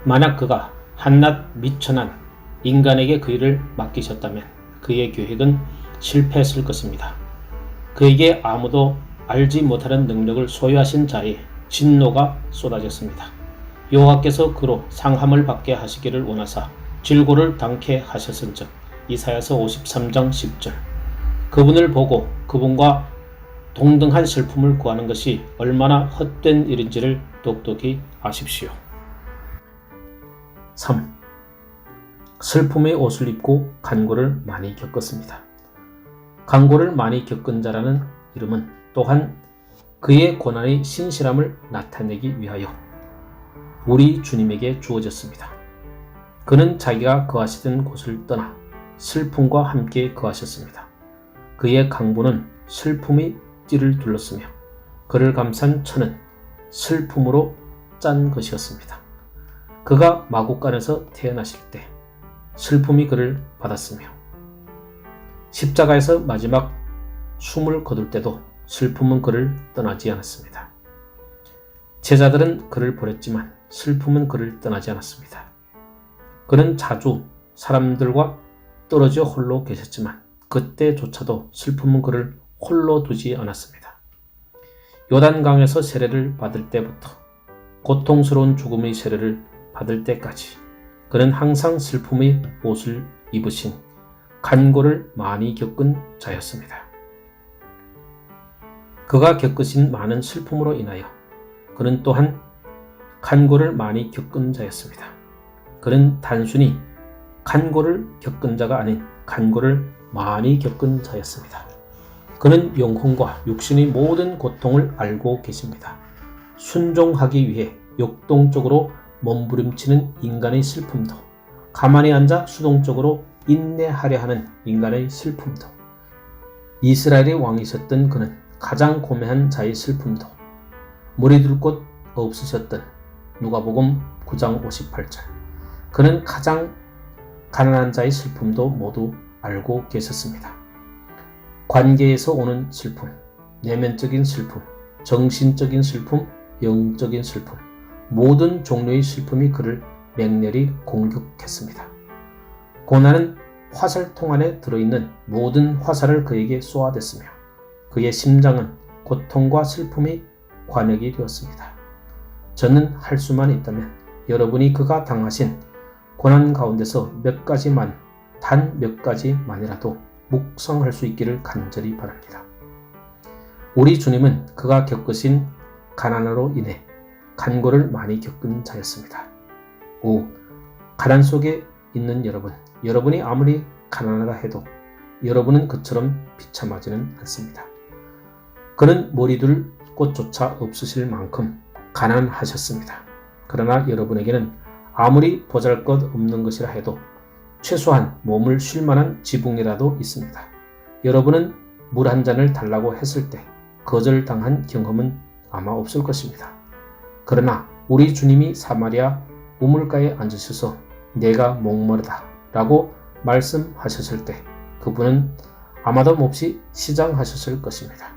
만약 그가 한낱 미천한 인간에게 그 일을 맡기셨다면 그의 계획은 실패했을 것입니다. 그에게 아무도 알지 못하는 능력을 소유하신 자의 진노가 쏟아졌습니다. 여호와께서 그로 상함을 받게 하시기를 원하사 질고를 당케 하셨은즉 이사야서 53장 10절. 그분을 보고 그분과 동등한 슬픔을 구하는 것이 얼마나 헛된 일인지를 똑똑히 아십시오. 3. 슬픔의 옷을 입고 간고를 많이 겪었습니다. 간고를 많이 겪은 자라는 이름은 또한 그의 고난의 신실함을 나타내기 위하여 우리 주님에게 주어졌습니다. 그는 자기가 거하시던 곳을 떠나 슬픔과 함께 거하셨습니다. 그의 강보는 슬픔의 띠를 둘렀으며 그를 감싼 천은 슬픔으로 짠 것이었습니다. 그가 마국간에서 태어나실 때 슬픔이 그를 받았으며 십자가에서 마지막 숨을 거둘 때도 슬픔은 그를 떠나지 않았습니다. 제자들은 그를 버렸지만 슬픔은 그를 떠나지 않았습니다. 그는 자주 사람들과 떨어져 홀로 계셨지만 그때조차도 슬픔은 그를 홀로 두지 않았습니다. 요단강에서 세례를 받을 때부터 고통스러운 죽음의 세례를 받을 때까지 그는 항상 슬픔의 옷을 입으신 간고를 많이 겪은 자였습니다. 그가 겪으신 많은 슬픔으로 인하여 그는 또한 간고를 많이 겪은 자였습니다. 그는 단순히 간고를 겪은 자가 아닌 간고를 많이 겪은 자였습니다. 그는 영혼과 육신의 모든 고통을 알고 계십니다. 순종하기 위해 역동적으로 몸부림치는 인간의 슬픔도, 가만히 앉아 수동적으로 인내하려 하는 인간의 슬픔도, 이스라엘의 왕이셨던 그는 가장 고매한 자의 슬픔도, 물이 둘 곳 없으셨던 누가복음 9장 58절, 그는 가장 가난한 자의 슬픔도 모두 알고 계셨습니다. 관계에서 오는 슬픔, 내면적인 슬픔, 정신적인 슬픔, 영적인 슬픔, 모든 종류의 슬픔이 그를 맹렬히 공격했습니다. 고난은 화살통 안에 들어있는 모든 화살을 그에게 쏘아댔으며 그의 심장은 고통과 슬픔이 관역이 되었습니다. 저는 할 수만 있다면 여러분이 그가 당하신 고난 가운데서 단 몇 가지만이라도 묵상할 수 있기를 간절히 바랍니다. 우리 주님은 그가 겪으신 가난으로 인해 간고를 많이 겪은 자였습니다. 가난 속에 있는 여러분, 여러분이 아무리 가난하다 해도 여러분은 그처럼 비참하지는 않습니다. 그는 머리둘 곳조차 없으실 만큼 가난하셨습니다. 그러나 여러분에게는 아무리 보잘것없는 것이라 해도 최소한 몸을 쉴 만한 지붕이라도 있습니다. 여러분은 물 한 잔을 달라고 했을 때 거절당한 경험은 아마 없을 것입니다. 그러나 우리 주님이 사마리아 우물가에 앉으셔서 내가 목마르다 라고 말씀하셨을 때 그분은 아마도 몹시 시장하셨을 것입니다.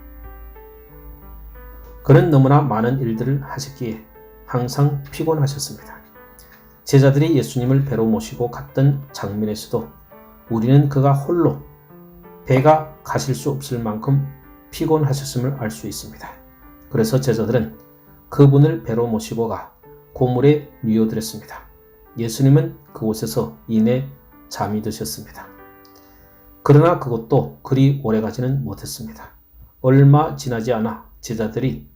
그는 너무나 많은 일들을 하셨기에 항상 피곤하셨습니다. 제자들이 예수님을 배로 모시고 갔던 장면에서도 우리는 그가 홀로 배가 가실 수 없을 만큼 피곤하셨음을 알 수 있습니다. 그래서 제자들은 그분을 배로 모시고 가 고물에 뉘어드렸습니다. 예수님은 그곳에서 이내 잠이 드셨습니다. 그러나 그것도 그리 오래가지는 못했습니다. 얼마 지나지 않아 제자들이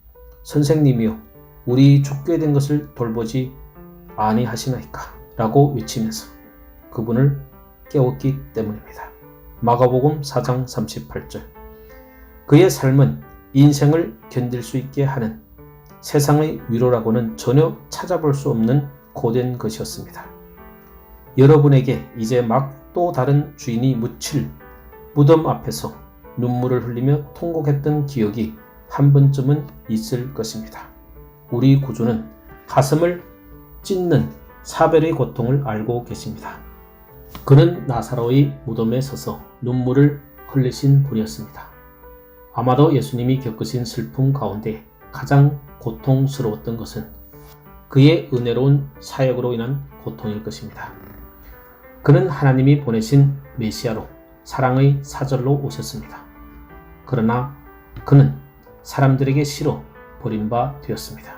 선생님이여 우리 죽게 된 것을 돌보지 아니하시나이까 라고 외치면서 그분을 깨웠기 때문입니다. 마가복음 4장 38절. 그의 삶은 인생을 견딜 수 있게 하는 세상의 위로라고는 전혀 찾아볼 수 없는 고된 것이었습니다. 여러분에게 이제 막 또 다른 주인이 묻힐 무덤 앞에서 눈물을 흘리며 통곡했던 기억이 한 번쯤은 있을 것입니다. 우리 구주는 가슴을 찢는 사별의 고통을 알고 계십니다. 그는 나사로의 무덤에 서서 눈물을 흘리신 분이었습니다. 아마도 예수님이 겪으신 슬픔 가운데 가장 고통스러웠던 것은 그의 은혜로운 사역으로 인한 고통일 것입니다. 그는 하나님이 보내신 메시아로 사랑의 사절로 오셨습니다. 그러나 그는 사람들에게 싫어 버림바 되었습니다.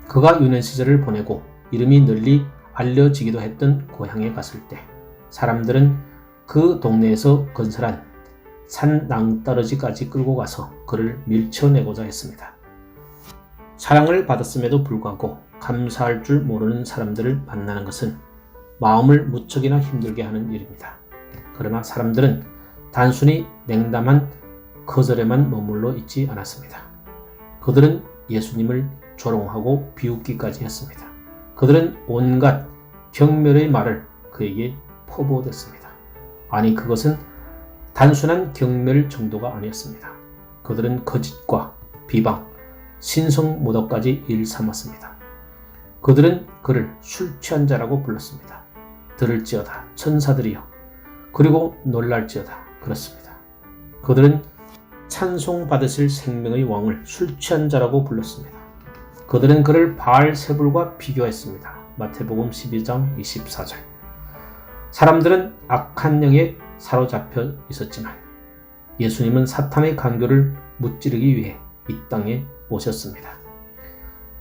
그가 유년 시절을 보내고 이름이 널리 알려지기도 했던 고향에 갔을 때 사람들은 그 동네에서 건설한 산 낭떠러지까지 끌고 가서 그를 밀쳐내고자 했습니다. 사랑을 받았음에도 불구하고 감사할 줄 모르는 사람들을 만나는 것은 마음을 무척이나 힘들게 하는 일입니다. 그러나 사람들은 단순히 냉담한 거절에만 머물러 있지 않았습니다. 그들은 예수님을 조롱하고 비웃기까지 했습니다. 그들은 온갖 경멸의 말을 그에게 퍼부어댔습니다. 아니, 그것은 단순한 경멸 정도가 아니었습니다. 그들은 거짓과 비방, 신성모독까지 일삼았습니다. 그들은 그를 술 취한 자라고 불렀습니다. 들을지어다 천사들이여, 그리고 놀랄지어다. 그렇습니다. 그들은 찬송받으실 생명의 왕을 술 취한 자라고 불렀습니다. 그들은 그를 바알세불과 비교했습니다. 마태복음 12장 24절. 사람들은 악한 영에 사로잡혀 있었지만 예수님은 사탄의 간교를 무찌르기 위해 이 땅에 오셨습니다.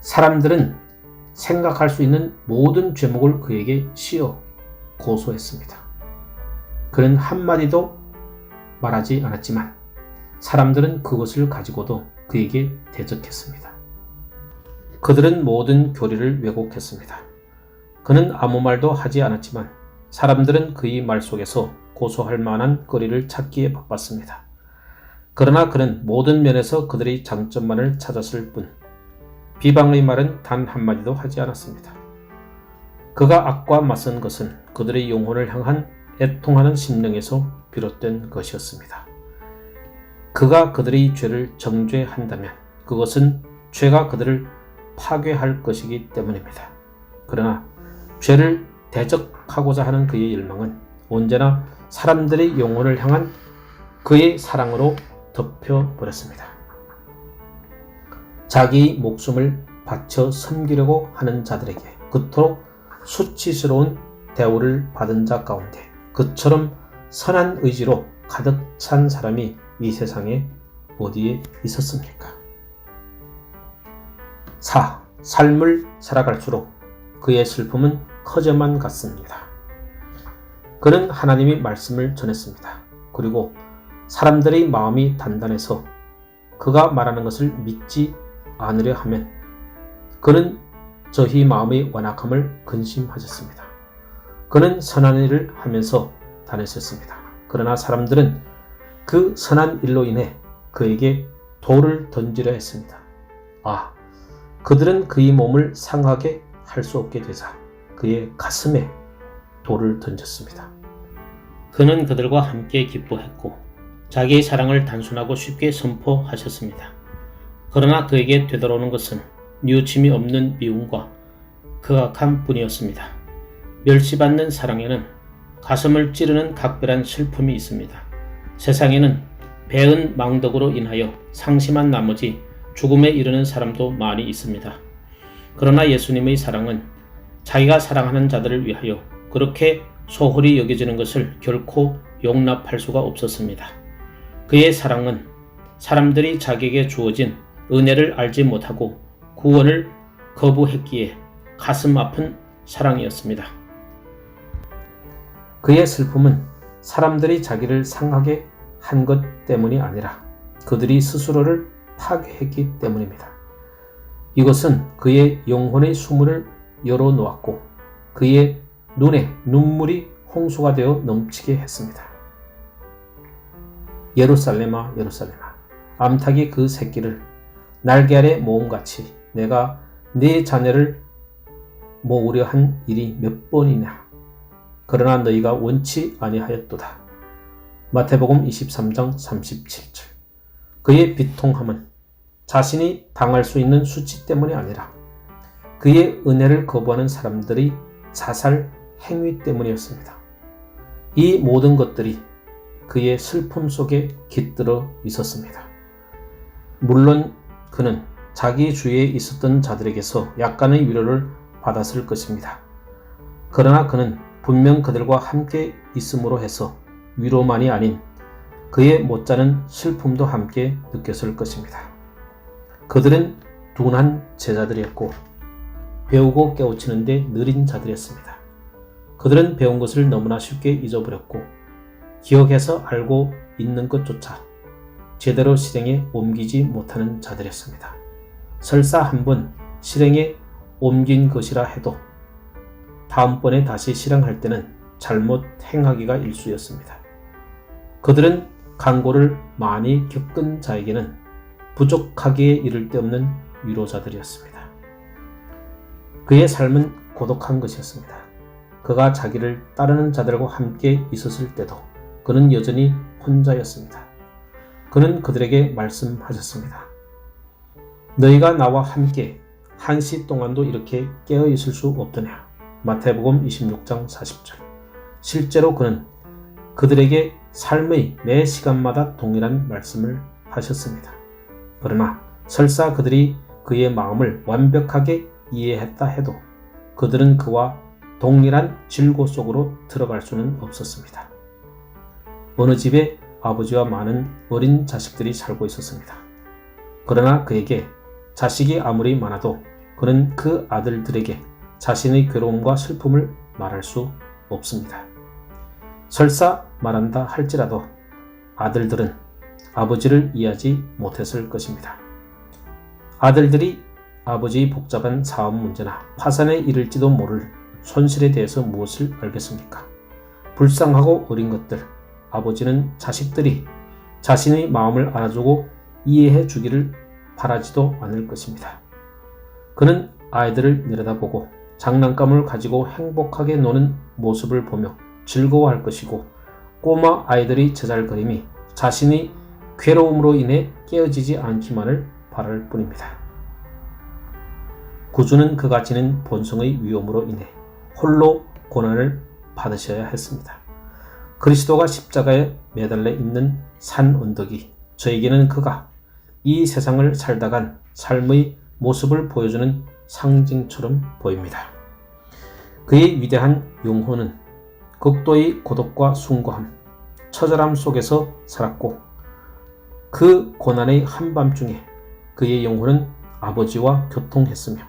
사람들은 생각할 수 있는 모든 죄목을 그에게 씌워 고소했습니다. 그는 한마디도 말하지 않았지만 사람들은 그것을 가지고도 그에게 대적했습니다. 그들은 모든 교리를 왜곡했습니다. 그는 아무 말도 하지 않았지만 사람들은 그의 말 속에서 고소할 만한 거리를 찾기에 바빴습니다. 그러나 그는 모든 면에서 그들의 장점만을 찾았을 뿐 비방의 말은 단 한마디도 하지 않았습니다. 그가 악과 맞선 것은 그들의 영혼을 향한 애통하는 심령에서 비롯된 것이었습니다. 그가 그들의 죄를 정죄한다면 그것은 죄가 그들을 파괴할 것이기 때문입니다. 그러나 죄를 대적하고자 하는 그의 열망은 언제나 사람들의 영혼을 향한 그의 사랑으로 덮여버렸습니다. 자기 목숨을 바쳐 섬기려고 하는 자들에게 그토록 수치스러운 대우를 받은 자 가운데 그처럼 선한 의지로 가득 찬 사람이 이 세상에 어디에 있었습니까? 4. 삶을 살아갈수록 그의 슬픔은 커져만 갔습니다. 그는 하나님의 말씀을 전했습니다. 그리고 사람들의 마음이 단단해서 그가 말하는 것을 믿지 않으려 하면 그는 저희 마음의 완악함을 근심하셨습니다. 그는 선한 일을 하면서 다녔었습니다. 그러나 사람들은 그 선한 일로 인해 그에게 돌을 던지려 했습니다. 그들은 그의 몸을 상하게 할 수 없게 되자 그의 가슴에 돌을 던졌습니다. 그는 그들과 함께 기뻐했고 자기의 사랑을 단순하고 쉽게 선포하셨습니다. 그러나 그에게 되돌아오는 것은 뉘우침이 없는 미움과 극악함 뿐이었습니다. 멸시받는 사랑에는 가슴을 찌르는 각별한 슬픔이 있습니다. 세상에는 배은 망덕으로 인하여 상심한 나머지 죽음에 이르는 사람도 많이 있습니다. 그러나 예수님의 사랑은 자기가 사랑하는 자들을 위하여 그렇게 소홀히 여겨지는 것을 결코 용납할 수가 없었습니다. 그의 사랑은 사람들이 자기에게 주어진 은혜를 알지 못하고 구원을 거부했기에 가슴 아픈 사랑이었습니다. 그의 슬픔은 사람들이 자기를 상하게 한 것 때문이 아니라 그들이 스스로를 파괴했기 때문입니다. 이것은 그의 영혼의 수문을 열어놓았고 그의 눈에 눈물이 홍수가 되어 넘치게 했습니다. 예루살렘아 예루살렘아, 암탉이 그 새끼를 날개 아래 모음같이 내가 네 자녀를 모으려 한 일이 몇 번이냐. 그러나 너희가 원치 아니하였도다. 마태복음 23장 37절. 그의 비통함은 자신이 당할 수 있는 수치 때문이 아니라 그의 은혜를 거부하는 사람들의 자살 행위 때문이었습니다. 이 모든 것들이 그의 슬픔 속에 깃들어 있었습니다. 물론 그는 자기 주위에 있었던 자들에게서 약간의 위로를 받았을 것입니다. 그러나 그는 분명 그들과 함께 있음으로 해서 위로만이 아닌 그의 못자는 슬픔도 함께 느꼈을 것입니다. 그들은 둔한 제자들이었고 배우고 깨우치는데 느린 자들이었습니다. 그들은 배운 것을 너무나 쉽게 잊어버렸고 기억해서 알고 있는 것조차 제대로 실행에 옮기지 못하는 자들이었습니다. 설사 한번 실행에 옮긴 것이라 해도 다음번에 다시 실행할 때는 잘못 행하기가 일쑤였습니다. 그들은 간고를 많이 겪은 자에게는 부족하기에 이를 데 없는 위로자들이었습니다. 그의 삶은 고독한 것이었습니다. 그가 자기를 따르는 자들과 함께 있었을 때도 그는 여전히 혼자였습니다. 그는 그들에게 말씀하셨습니다. 너희가 나와 함께 한시 동안도 이렇게 깨어 있을 수 없더냐. 마태복음 26장 40절. 실제로 그는 그들에게 삶의 매 시간마다 동일한 말씀을 하셨습니다. 그러나 설사 그들이 그의 마음을 완벽하게 이해했다 해도 그들은 그와 동일한 질고 속으로 들어갈 수는 없었습니다. 어느 집에 아버지와 많은 어린 자식들이 살고 있었습니다. 그러나 그에게 자식이 아무리 많아도 그는 그 아들들에게 자신의 괴로움과 슬픔을 말할 수 없습니다. 설사 말한다 할지라도 아들들은 아버지를 이해하지 못했을 것입니다. 아들들이 아버지의 복잡한 사업 문제나 파산에 이를지도 모를 손실에 대해서 무엇을 알겠습니까? 불쌍하고 어린 것들, 아버지는 자식들이 자신의 마음을 알아주고 이해해 주기를 바라지도 않을 것입니다. 그는 아이들을 내려다보고 장난감을 가지고 행복하게 노는 모습을 보며 즐거워할 것이고 꼬마 아이들의 제잘거림이 자신의 괴로움으로 인해 깨어지지 않기만을 바랄 뿐입니다. 구주는 그가 지닌 본성의 위험으로 인해 홀로 고난을 받으셔야 했습니다. 그리스도가 십자가에 매달려 있는 산 언덕이 저에게는 그가 이 세상을 살다간 삶의 모습을 보여주는 상징처럼 보입니다. 그의 위대한 영혼은 극도의 고독과 숭고함, 처절함 속에서 살았고 그 고난의 한밤중에 그의 영혼은 아버지와 교통했으며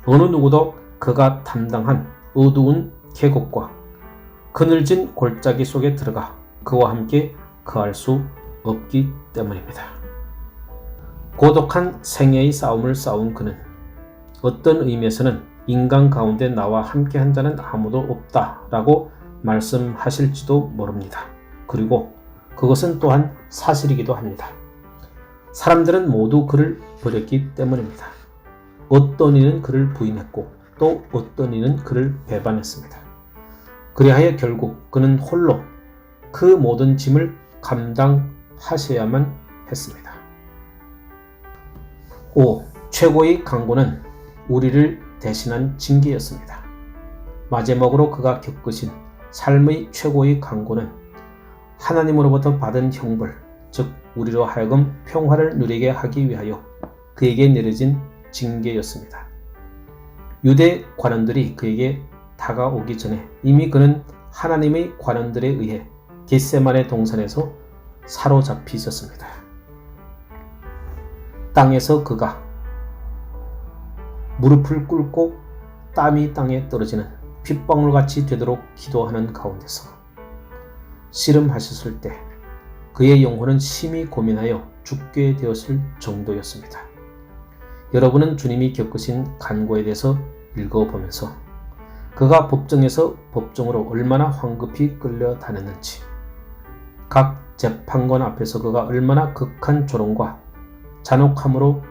어느 누구도 그가 담당한 어두운 계곡과 그늘진 골짜기 속에 들어가 그와 함께 거할 수 없기 때문입니다. 고독한 생애의 싸움을 싸운 그는 어떤 의미에서는 인간 가운데 나와 함께 한 자는 아무도 없다라고 말씀하실지도 모릅니다. 그리고 그것은 또한 사실이기도 합니다. 사람들은 모두 그를 버렸기 때문입니다. 어떤 이는 그를 부인했고 또 어떤 이는 그를 배반했습니다. 그리하여 결국 그는 홀로 그 모든 짐을 감당하셔야만 했습니다. 5. 최고의 강고는 우리를 대신한 징계였습니다. 마지막으로 그가 겪으신 삶의 최고의 강고는 하나님으로부터 받은 형벌, 즉 우리로 하여금 평화를 누리게 하기 위하여 그에게 내려진 징계였습니다. 유대 관원들이 그에게 다가오기 전에 이미 그는 하나님의 관원들에 의해 겟세마네 동산에서 사로잡히 있었습니다. 땅에서 그가 무릎을 꿇고 땀이 땅에 떨어지는 핏방울같이 되도록 기도하는 가운데서 씨름하셨을 때 그의 영혼은 심히 고민하여 죽게 되었을 정도였습니다. 여러분은 주님이 겪으신 간고에 대해서 읽어보면서 그가 법정에서 법정으로 얼마나 황급히 끌려다녔는지, 각 재판관 앞에서 그가 얼마나 극한 조롱과 잔혹함으로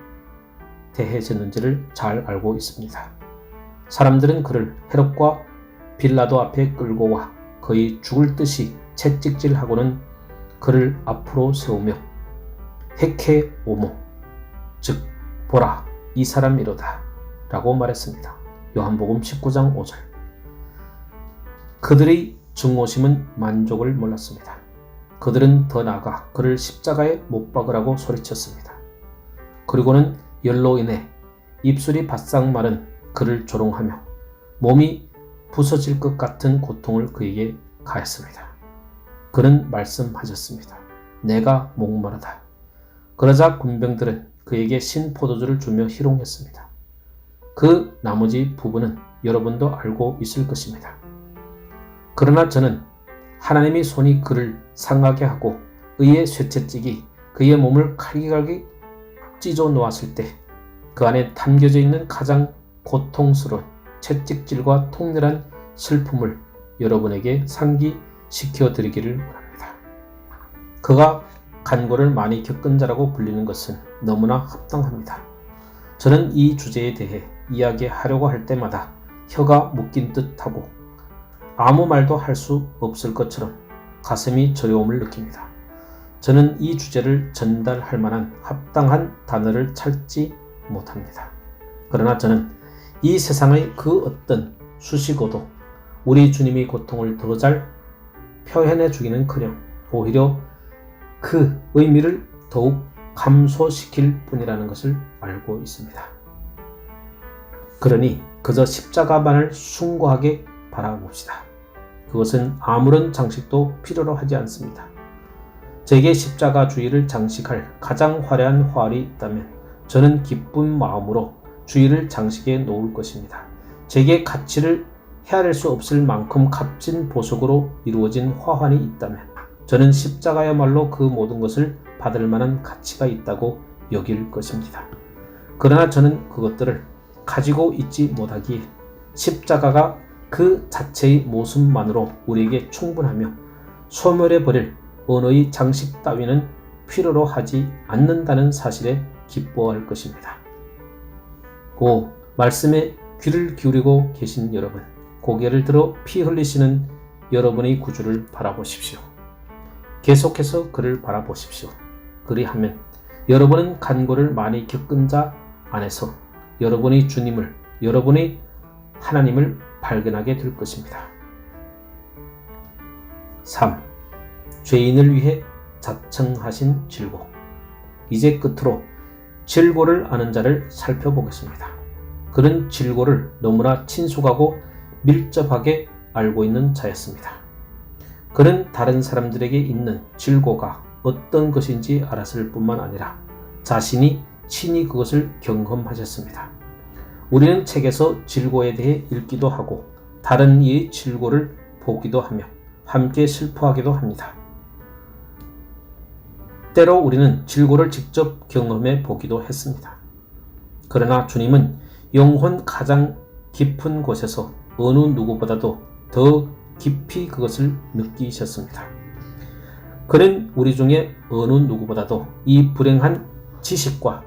대해졌는지를 잘 알고 있습니다. 사람들은 그를 헤롯과 빌라도 앞에 끌고 와 거의 죽을 듯이 채찍질하고는 그를 앞으로 세우며 헤케 오모, 즉 보라 이 사람이로다 라고 말했습니다. 요한복음 19장 5절. 그들의 증오심은 만족을 몰랐습니다. 그들은 더 나아가 그를 십자가에 못 박으라고 소리쳤습니다. 그리고는 열로 인해 입술이 바싹 마른 그를 조롱하며 몸이 부서질 것 같은 고통을 그에게 가했습니다. 그는 말씀하셨습니다. 내가 목마르다. 그러자 군병들은 그에게 신포도주를 주며 희롱했습니다. 그 나머지 부분은 여러분도 알고 있을 것입니다. 그러나 저는 하나님이 손이 그를 상하게 하고 의의 쇠채찍이 그의 몸을 칼기갈기 찢어 놓았을 때 그 안에 담겨져 있는 가장 고통스러운 채찍질과 통렬한 슬픔을 여러분에게 상기시켜 드리기를 원합니다. 그가 간고를 많이 겪은 자라고 불리는 것은 너무나 합당합니다. 저는 이 주제에 대해 이야기하려고 할 때마다 혀가 묶인 듯하고 아무 말도 할 수 없을 것처럼 가슴이 저려움을 느낍니다. 저는 이 주제를 전달할 만한 합당한 단어를 찾지 못합니다. 그러나 저는 이 세상의 그 어떤 수식어도 우리 주님의 고통을 더 잘 표현해 주기는커녕 오히려 그 의미를 더욱 감소시킬 뿐이라는 것을 알고 있습니다. 그러니 그저 십자가만을 숭고하게 바라봅시다. 그것은 아무런 장식도 필요로 하지 않습니다. 제게 십자가 주의를 장식할 가장 화려한 활이 있다면 저는 기쁜 마음으로 주의를 장식해 놓을 것입니다. 제게 가치를 헤아릴 수 없을 만큼 값진 보석으로 이루어진 화환이 있다면 저는 십자가야말로 그 모든 것을 받을 만한 가치가 있다고 여길 것입니다. 그러나 저는 그것들을 가지고 있지 못하기에 십자가가 그 자체의 모습만으로 우리에게 충분하며 소멸해버릴 언어의 장식 따위는 필요로 하지 않는다는 사실에 기뻐할 것입니다. 고 말씀에 귀를 기울이고 계신 여러분, 고개를 들어 피 흘리시는 여러분의 구주를 바라보십시오. 계속해서 그를 바라보십시오. 그리하면 여러분은 간고를 많이 겪은 자 안에서 여러분의 주님을, 여러분의 하나님을 발견하게 될 것입니다. 3. 죄인을 위해 자청하신 질고. 이제 끝으로 질고를 아는 자를 살펴보겠습니다. 그는 질고를 너무나 친숙하고 밀접하게 알고 있는 자였습니다. 그는 다른 사람들에게 있는 질고가 어떤 것인지 알았을 뿐만 아니라 자신이 친히 그것을 경험하셨습니다. 우리는 책에서 질고에 대해 읽기도 하고 다른 이의 질고를 보기도 하며 함께 슬퍼하기도 합니다. 때로 우리는 질고를 직접 경험해 보기도 했습니다. 그러나 주님은 영혼 가장 깊은 곳에서 어느 누구보다도 더 깊이 그것을 느끼셨습니다. 그는 우리 중에 어느 누구보다도 이 불행한 지식과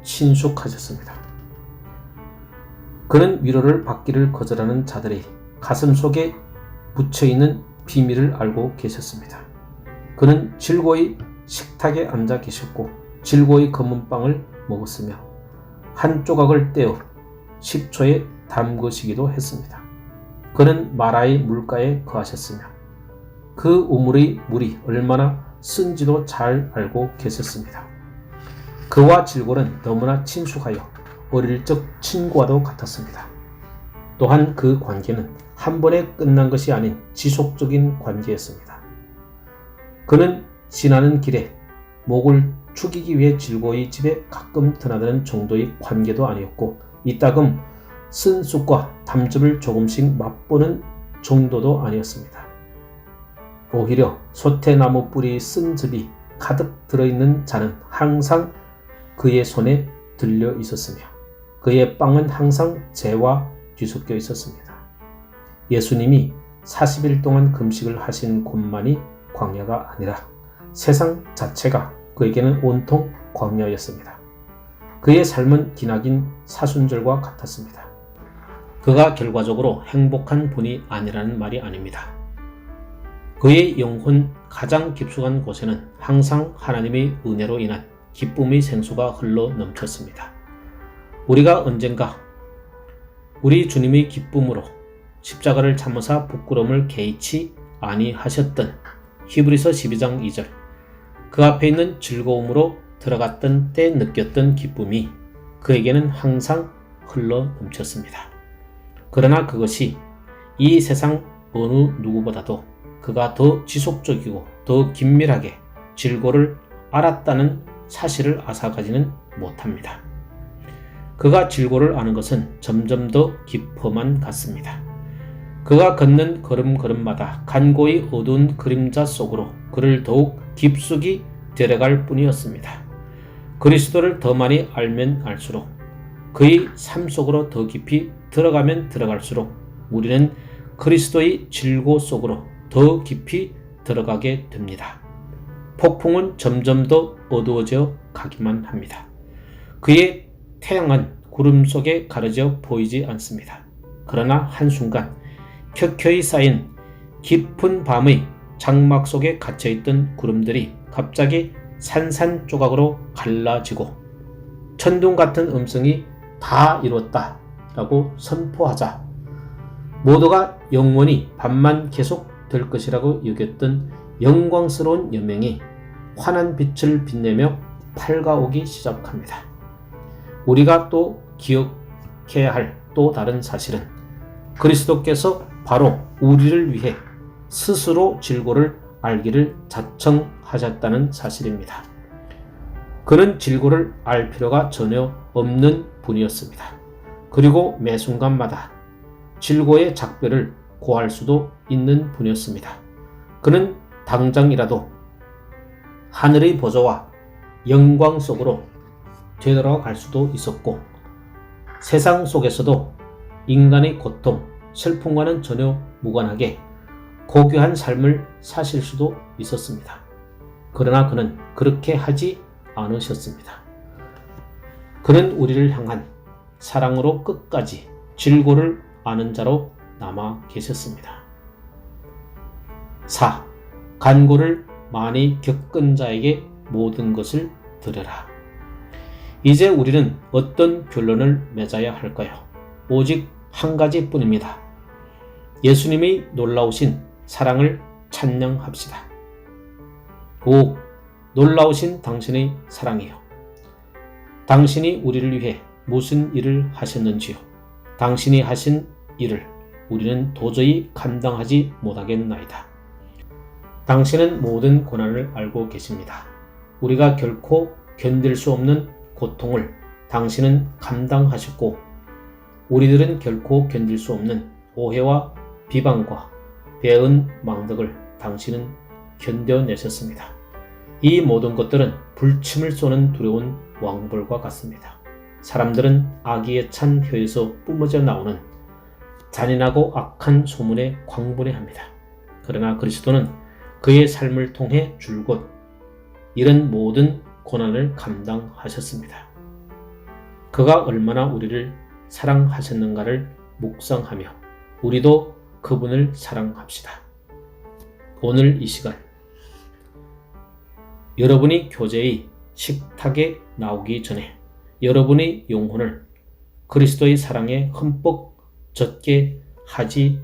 친숙하셨습니다. 그는 위로를 받기를 거절하는 자들의 가슴 속에 묻혀있는 비밀을 알고 계셨습니다. 그는 질고의 식탁에 앉아 계셨고 질고의 검은빵을 먹었으며 한 조각을 떼어 식초에 담그시기도 했습니다. 그는 마라의 물가에 거하셨으며 그 우물의 물이 얼마나 쓴지도 잘 알고 계셨습니다. 그와 질고는 너무나 친숙하여 어릴 적 친구와도 같았습니다. 또한 그 관계는 한 번에 끝난 것이 아닌 지속적인 관계였습니다. 그는 지나는 길에 목을 축이기 위해 질고의 집에 가끔 드나드는 정도의 관계도 아니었고 이따금 쓴 쑥과 담즙을 조금씩 맛보는 정도도 아니었습니다. 오히려 소태나무 뿌리 쓴 즙이 가득 들어있는 잔은 항상 그의 손에 들려 있었으며 그의 빵은 항상 재와 뒤섞여 있었습니다. 예수님이 40일 동안 금식을 하신 곳만이 광야가 아니라 세상 자체가 그에게는 온통 광야였습니다. 그의 삶은 기나긴 사순절과 같았습니다. 그가 결과적으로 행복한 분이 아니라는 말이 아닙니다. 그의 영혼 가장 깊숙한 곳에는 항상 하나님의 은혜로 인한 기쁨의 생수가 흘러 넘쳤습니다. 우리가 언젠가 우리 주님의 기쁨으로 십자가를 참으사 부끄러움을 개의치 아니하셨던 히브리서 12장 2절 그 앞에 있는 즐거움으로 들어갔던 때 느꼈던 기쁨이 그에게는 항상 흘러 넘쳤습니다. 그러나 그것이 이 세상 어느 누구보다도 그가 더 지속적이고 더 긴밀하게 질고를 알았다는 사실을 앗아가지는 못합니다. 그가 질고를 아는 것은 점점 더 깊어만 갔습니다. 그가 걷는 걸음걸음마다 간고히 어두운 그림자 속으로 그를 더욱 깊숙이 데려갈 뿐이었습니다. 그리스도를 더 많이 알면 알수록 그의 삶 속으로 더 깊이 들어가면 들어갈수록 우리는 그리스도의 질고 속으로 더 깊이 들어가게 됩니다. 폭풍은 점점 더 어두워져 가기만 합니다. 그의 태양은 구름 속에 가려져 보이지 않습니다. 그러나 한순간 켜켜이 쌓인 깊은 밤의 장막 속에 갇혀있던 구름들이 갑자기 산산조각으로 갈라지고 천둥 같은 음성이 다 이뤘다 라고 선포하자 모두가 영원히 밤만 계속 될 것이라고 여겼던 영광스러운 여명이 환한 빛을 빛내며 밝아오기 시작합니다. 우리가 또 기억해야 할 또 다른 사실은 그리스도께서 바로 우리를 위해 스스로 질고를 알기를 자청하셨다는 사실입니다. 그는 질고를 알 필요가 전혀 없는 분이었습니다. 그리고 매 순간마다 질고의 작별을 고할 수도 있는 분이었습니다. 그는 당장이라도 하늘의 보좌와 영광 속으로 되돌아갈 수도 있었고 세상 속에서도 인간의 고통, 슬픔과는 전혀 무관하게 고귀한 삶을 사실 수도 있었습니다. 그러나 그는 그렇게 하지 않으셨습니다. 그는 우리를 향한 사랑으로 끝까지 질고를 아는 자로 남아 계셨습니다. 4. 간고를 많이 겪은 자에게 모든 것을 드려라. 이제 우리는 어떤 결론을 맺어야 할까요? 오직 한 가지뿐입니다. 예수님의 놀라우신 사랑을 찬양합시다. 5. 놀라우신 당신의 사랑이요. 당신이 우리를 위해 무슨 일을 하셨는지요. 당신이 하신 일을 우리는 도저히 감당하지 못하겠나이다. 당신은 모든 고난을 알고 계십니다. 우리가 결코 견딜 수 없는 고통을 당신은 감당하셨고 우리들은 결코 견딜 수 없는 오해와 비방과 배은 망덕을 당신은 견뎌내셨습니다. 이 모든 것들은 불침을 쏘는 두려운 왕벌과 같습니다. 사람들은 악의에 찬 혀에서 뿜어져 나오는 잔인하고 악한 소문에 광분해합니다. 그러나 그리스도는 그의 삶을 통해 줄곧 이런 모든 고난을 감당하셨습니다. 그가 얼마나 우리를 사랑하셨는가를 묵상하며 우리도 그분을 사랑합시다. 오늘 이 시간 여러분이 교제의 식탁에 나오기 전에 여러분의 영혼을 그리스도의 사랑에 흠뻑 젖게 하지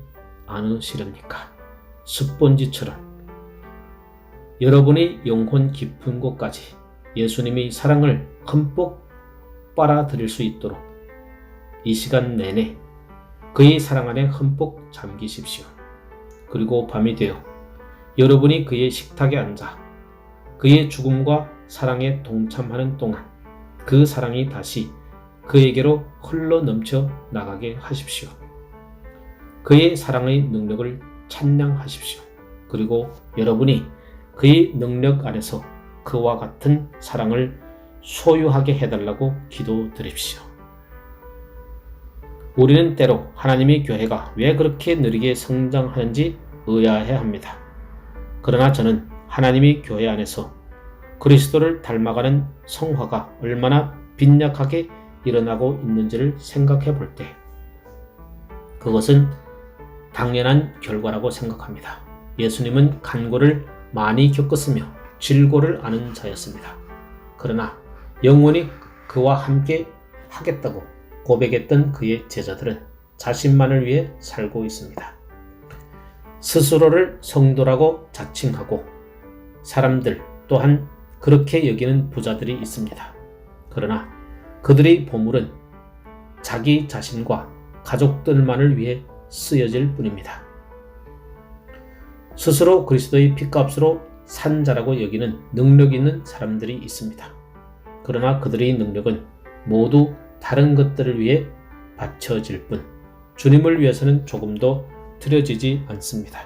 않으시렵니까? 스펀지처럼 여러분의 영혼 깊은 곳까지 예수님의 사랑을 흠뻑 빨아들일 수 있도록 이 시간 내내 그의 사랑 안에 흠뻑 잠기십시오. 그리고 밤이 되어 여러분이 그의 식탁에 앉아 그의 죽음과 사랑에 동참하는 동안 그 사랑이 다시 그에게로 흘러 넘쳐 나가게 하십시오. 그의 사랑의 능력을 찬양하십시오. 그리고 여러분이 그의 능력 안에서 그와 같은 사랑을 소유하게 해달라고 기도드립시오. 우리는 때로 하나님의 교회가 왜 그렇게 느리게 성장하는지 의아해합니다. 그러나 저는 하나님의 교회 안에서 그리스도를 닮아가는 성화가 얼마나 빈약하게 일어나고 있는지를 생각해 볼 때 그것은 당연한 결과라고 생각합니다. 예수님은 간고를 많이 겪었으며 질고를 아는 자였습니다. 그러나 영원히 그와 함께 하겠다고 고백했던 그의 제자들은 자신만을 위해 살고 있습니다. 스스로를 성도라고 자칭하고 사람들 또한 그렇게 여기는 부자들이 있습니다. 그러나 그들의 보물은 자기 자신과 가족들만을 위해 쓰여질 뿐입니다. 스스로 그리스도의 핏값으로 산 자라고 여기는 능력 있는 사람들이 있습니다. 그러나 그들의 능력은 모두 다른 것들을 위해 바쳐질 뿐 주님을 위해서는 조금도 들여지지 않습니다.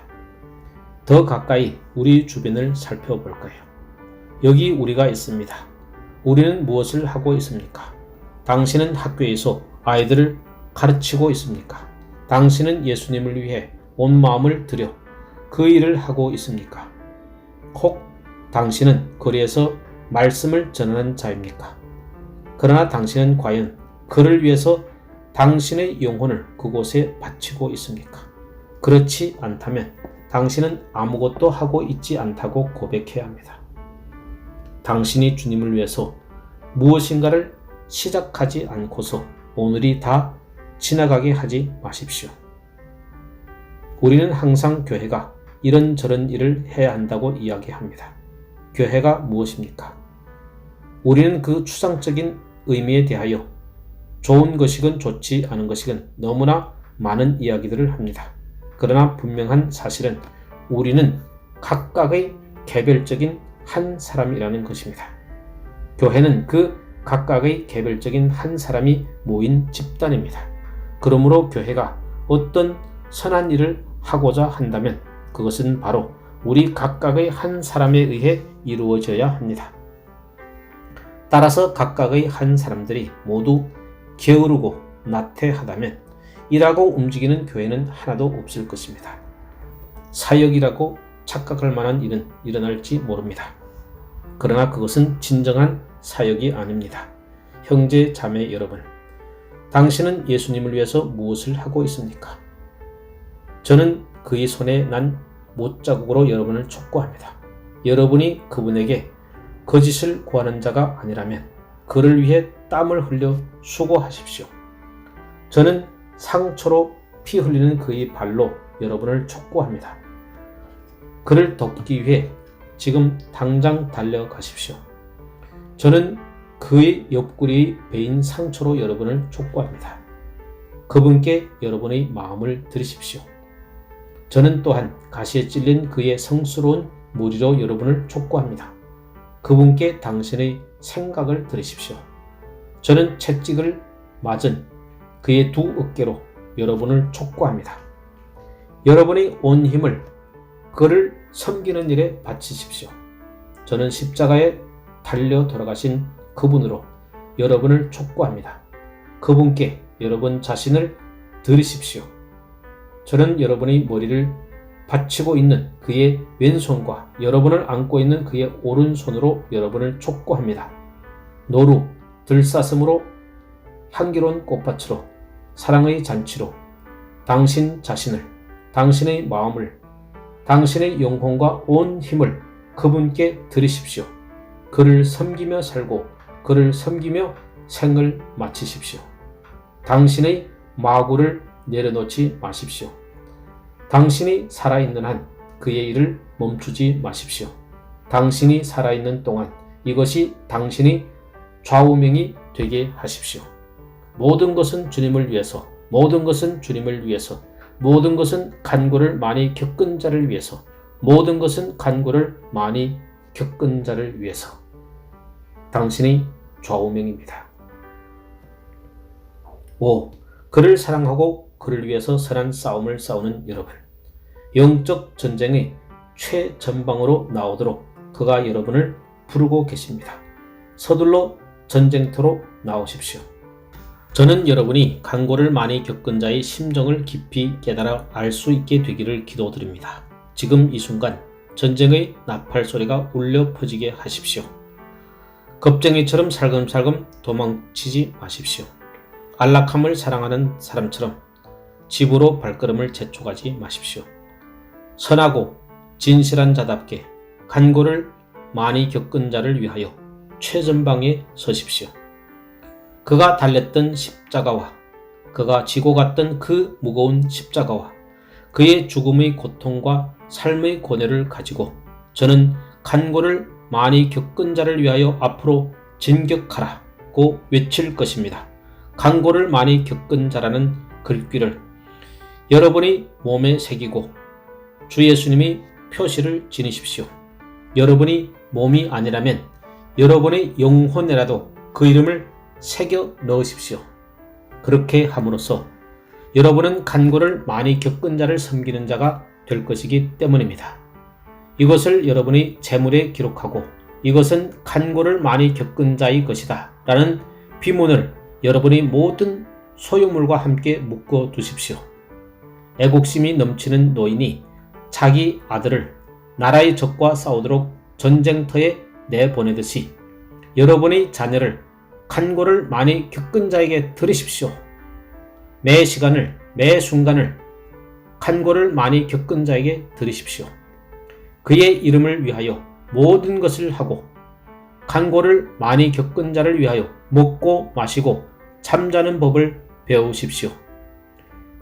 더 가까이 우리 주변을 살펴볼까요? 여기 우리가 있습니다. 우리는 무엇을 하고 있습니까? 당신은 학교에서 아이들을 가르치고 있습니까? 당신은 예수님을 위해 온 마음을 들여 그 일을 하고 있습니까? 혹 당신은 거리에서 말씀을 전하는 자입니까? 그러나 당신은 과연 그를 위해서 당신의 영혼을 그곳에 바치고 있습니까? 그렇지 않다면 당신은 아무것도 하고 있지 않다고 고백해야 합니다. 당신이 주님을 위해서 무엇인가를 시작하지 않고서 오늘이 다 지나가게 하지 마십시오. 우리는 항상 교회가 이런저런 일을 해야 한다고 이야기합니다. 교회가 무엇입니까? 우리는 그 추상적인 의미에 대하여 좋은 것이건 좋지 않은 것이건 너무나 많은 이야기들을 합니다. 그러나 분명한 사실은 우리는 각각의 개별적인 한 사람이라는 것입니다. 교회는 그 각각의 개별적인 한 사람이 모인 집단입니다. 그러므로 교회가 어떤 선한 일을 하고자 한다면 그것은 바로 우리 각각의 한 사람에 의해 이루어져야 합니다. 따라서 각각의 한 사람들이 모두 게으르고 나태하다면 일하고 움직이는 교회는 하나도 없을 것입니다. 사역이라고 착각할 만한 일은 일어날지 모릅니다. 그러나 그것은 진정한 사역이 아닙니다. 형제 자매 여러분, 당신은 예수님을 위해서 무엇을 하고 있습니까? 저는 그의 손에 난 못자국으로 여러분을 촉구합니다. 여러분이 그분에게 거짓을 구하는 자가 아니라면 그를 위해 땀을 흘려 수고하십시오. 저는 상처로 피 흘리는 그의 발로 여러분을 촉구합니다. 그를 돕기 위해 지금 당장 달려가십시오. 저는 그의 옆구리의 베인 상처로 여러분을 촉구합니다. 그분께 여러분의 마음을 들이십시오. 저는 또한 가시에 찔린 그의 성스러운 무리로 여러분을 촉구합니다. 그분께 당신의 생각을 들이십시오. 저는 채찍을 맞은 그의 두 어깨로 여러분을 촉구합니다. 여러분의 온 힘을 그를 섬기는 일에 바치십시오. 저는 십자가에 달려 돌아가신 그분으로 여러분을 촉구합니다. 그분께 여러분 자신을 들이십시오. 저는 여러분의 머리를 받치고 있는 그의 왼손과 여러분을 안고 있는 그의 오른손으로 여러분을 촉구합니다. 노루, 들사슴으로, 향기로운 꽃밭으로, 사랑의 잔치로 당신 자신을, 당신의 마음을, 당신의 영혼과 온 힘을 그분께 드리십시오. 그를 섬기며 살고 그를 섬기며 생을 마치십시오. 당신의 마구를 내려놓지 마십시오. 당신이 살아있는 한 그의 일을 멈추지 마십시오. 당신이 살아있는 동안 이것이 당신의 좌우명이 되게 하십시오. 모든 것은 주님을 위해서, 모든 것은 주님을 위해서, 모든 것은 간구를 많이 겪은 자를 위해서, 모든 것은 간구를 많이 겪은 자를 위해서. 당신의 좌우명입니다. 5. 그를 사랑하고 그를 위해서 선한 싸움을 싸우는 여러분. 영적 전쟁의 최전방으로 나오도록 그가 여러분을 부르고 계십니다. 서둘러 전쟁터로 나오십시오. 저는 여러분이 간고를 많이 겪은 자의 심정을 깊이 깨달아 알 수 있게 되기를 기도드립니다. 지금 이 순간 전쟁의 나팔 소리가 울려 퍼지게 하십시오. 겁쟁이처럼 살금살금 도망치지 마십시오. 안락함을 사랑하는 사람처럼 집으로 발걸음을 재촉하지 마십시오. 선하고 진실한 자답게 간고를 많이 겪은 자를 위하여 최전방에 서십시오. 그가 달렸던 십자가와 그가 지고 갔던 그 무거운 십자가와 그의 죽음의 고통과 삶의 고뇌를 가지고 저는 간고를 많이 겪은 자를 위하여 앞으로 진격하라 고 외칠 것입니다. 간고를 많이 겪은 자라는 글귀를 여러분이 몸에 새기고 주 예수님이 표시를 지니십시오. 여러분이 몸이 아니라면 여러분의 영혼에라도 그 이름을 새겨 넣으십시오. 그렇게 함으로써 여러분은 간고를 많이 겪은 자를 섬기는 자가 될 것이기 때문입니다. 이것을 여러분의 재물에 기록하고 이것은 간고를 많이 겪은 자의 것이다 라는 비문을 여러분의 모든 소유물과 함께 묶어 두십시오. 애국심이 넘치는 노인이 자기 아들을 나라의 적과 싸우도록 전쟁터에 내보내듯이 여러분의 자녀를 간고를 많이 겪은 자에게 드리십시오. 매 시간을, 매 순간을 간고를 많이 겪은 자에게 드리십시오. 그의 이름을 위하여 모든 것을 하고 간고를 많이 겪은 자를 위하여 먹고 마시고 잠자는 법을 배우십시오.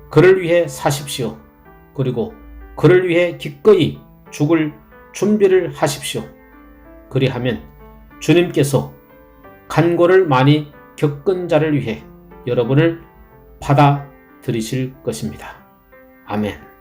그를 위해 사십시오. 그리고 그를 위해 기꺼이 죽을 준비를 하십시오. 그리하면 주님께서 간고를 많이 겪은 자를 위해 여러분을 받아들이실 것입니다. 아멘.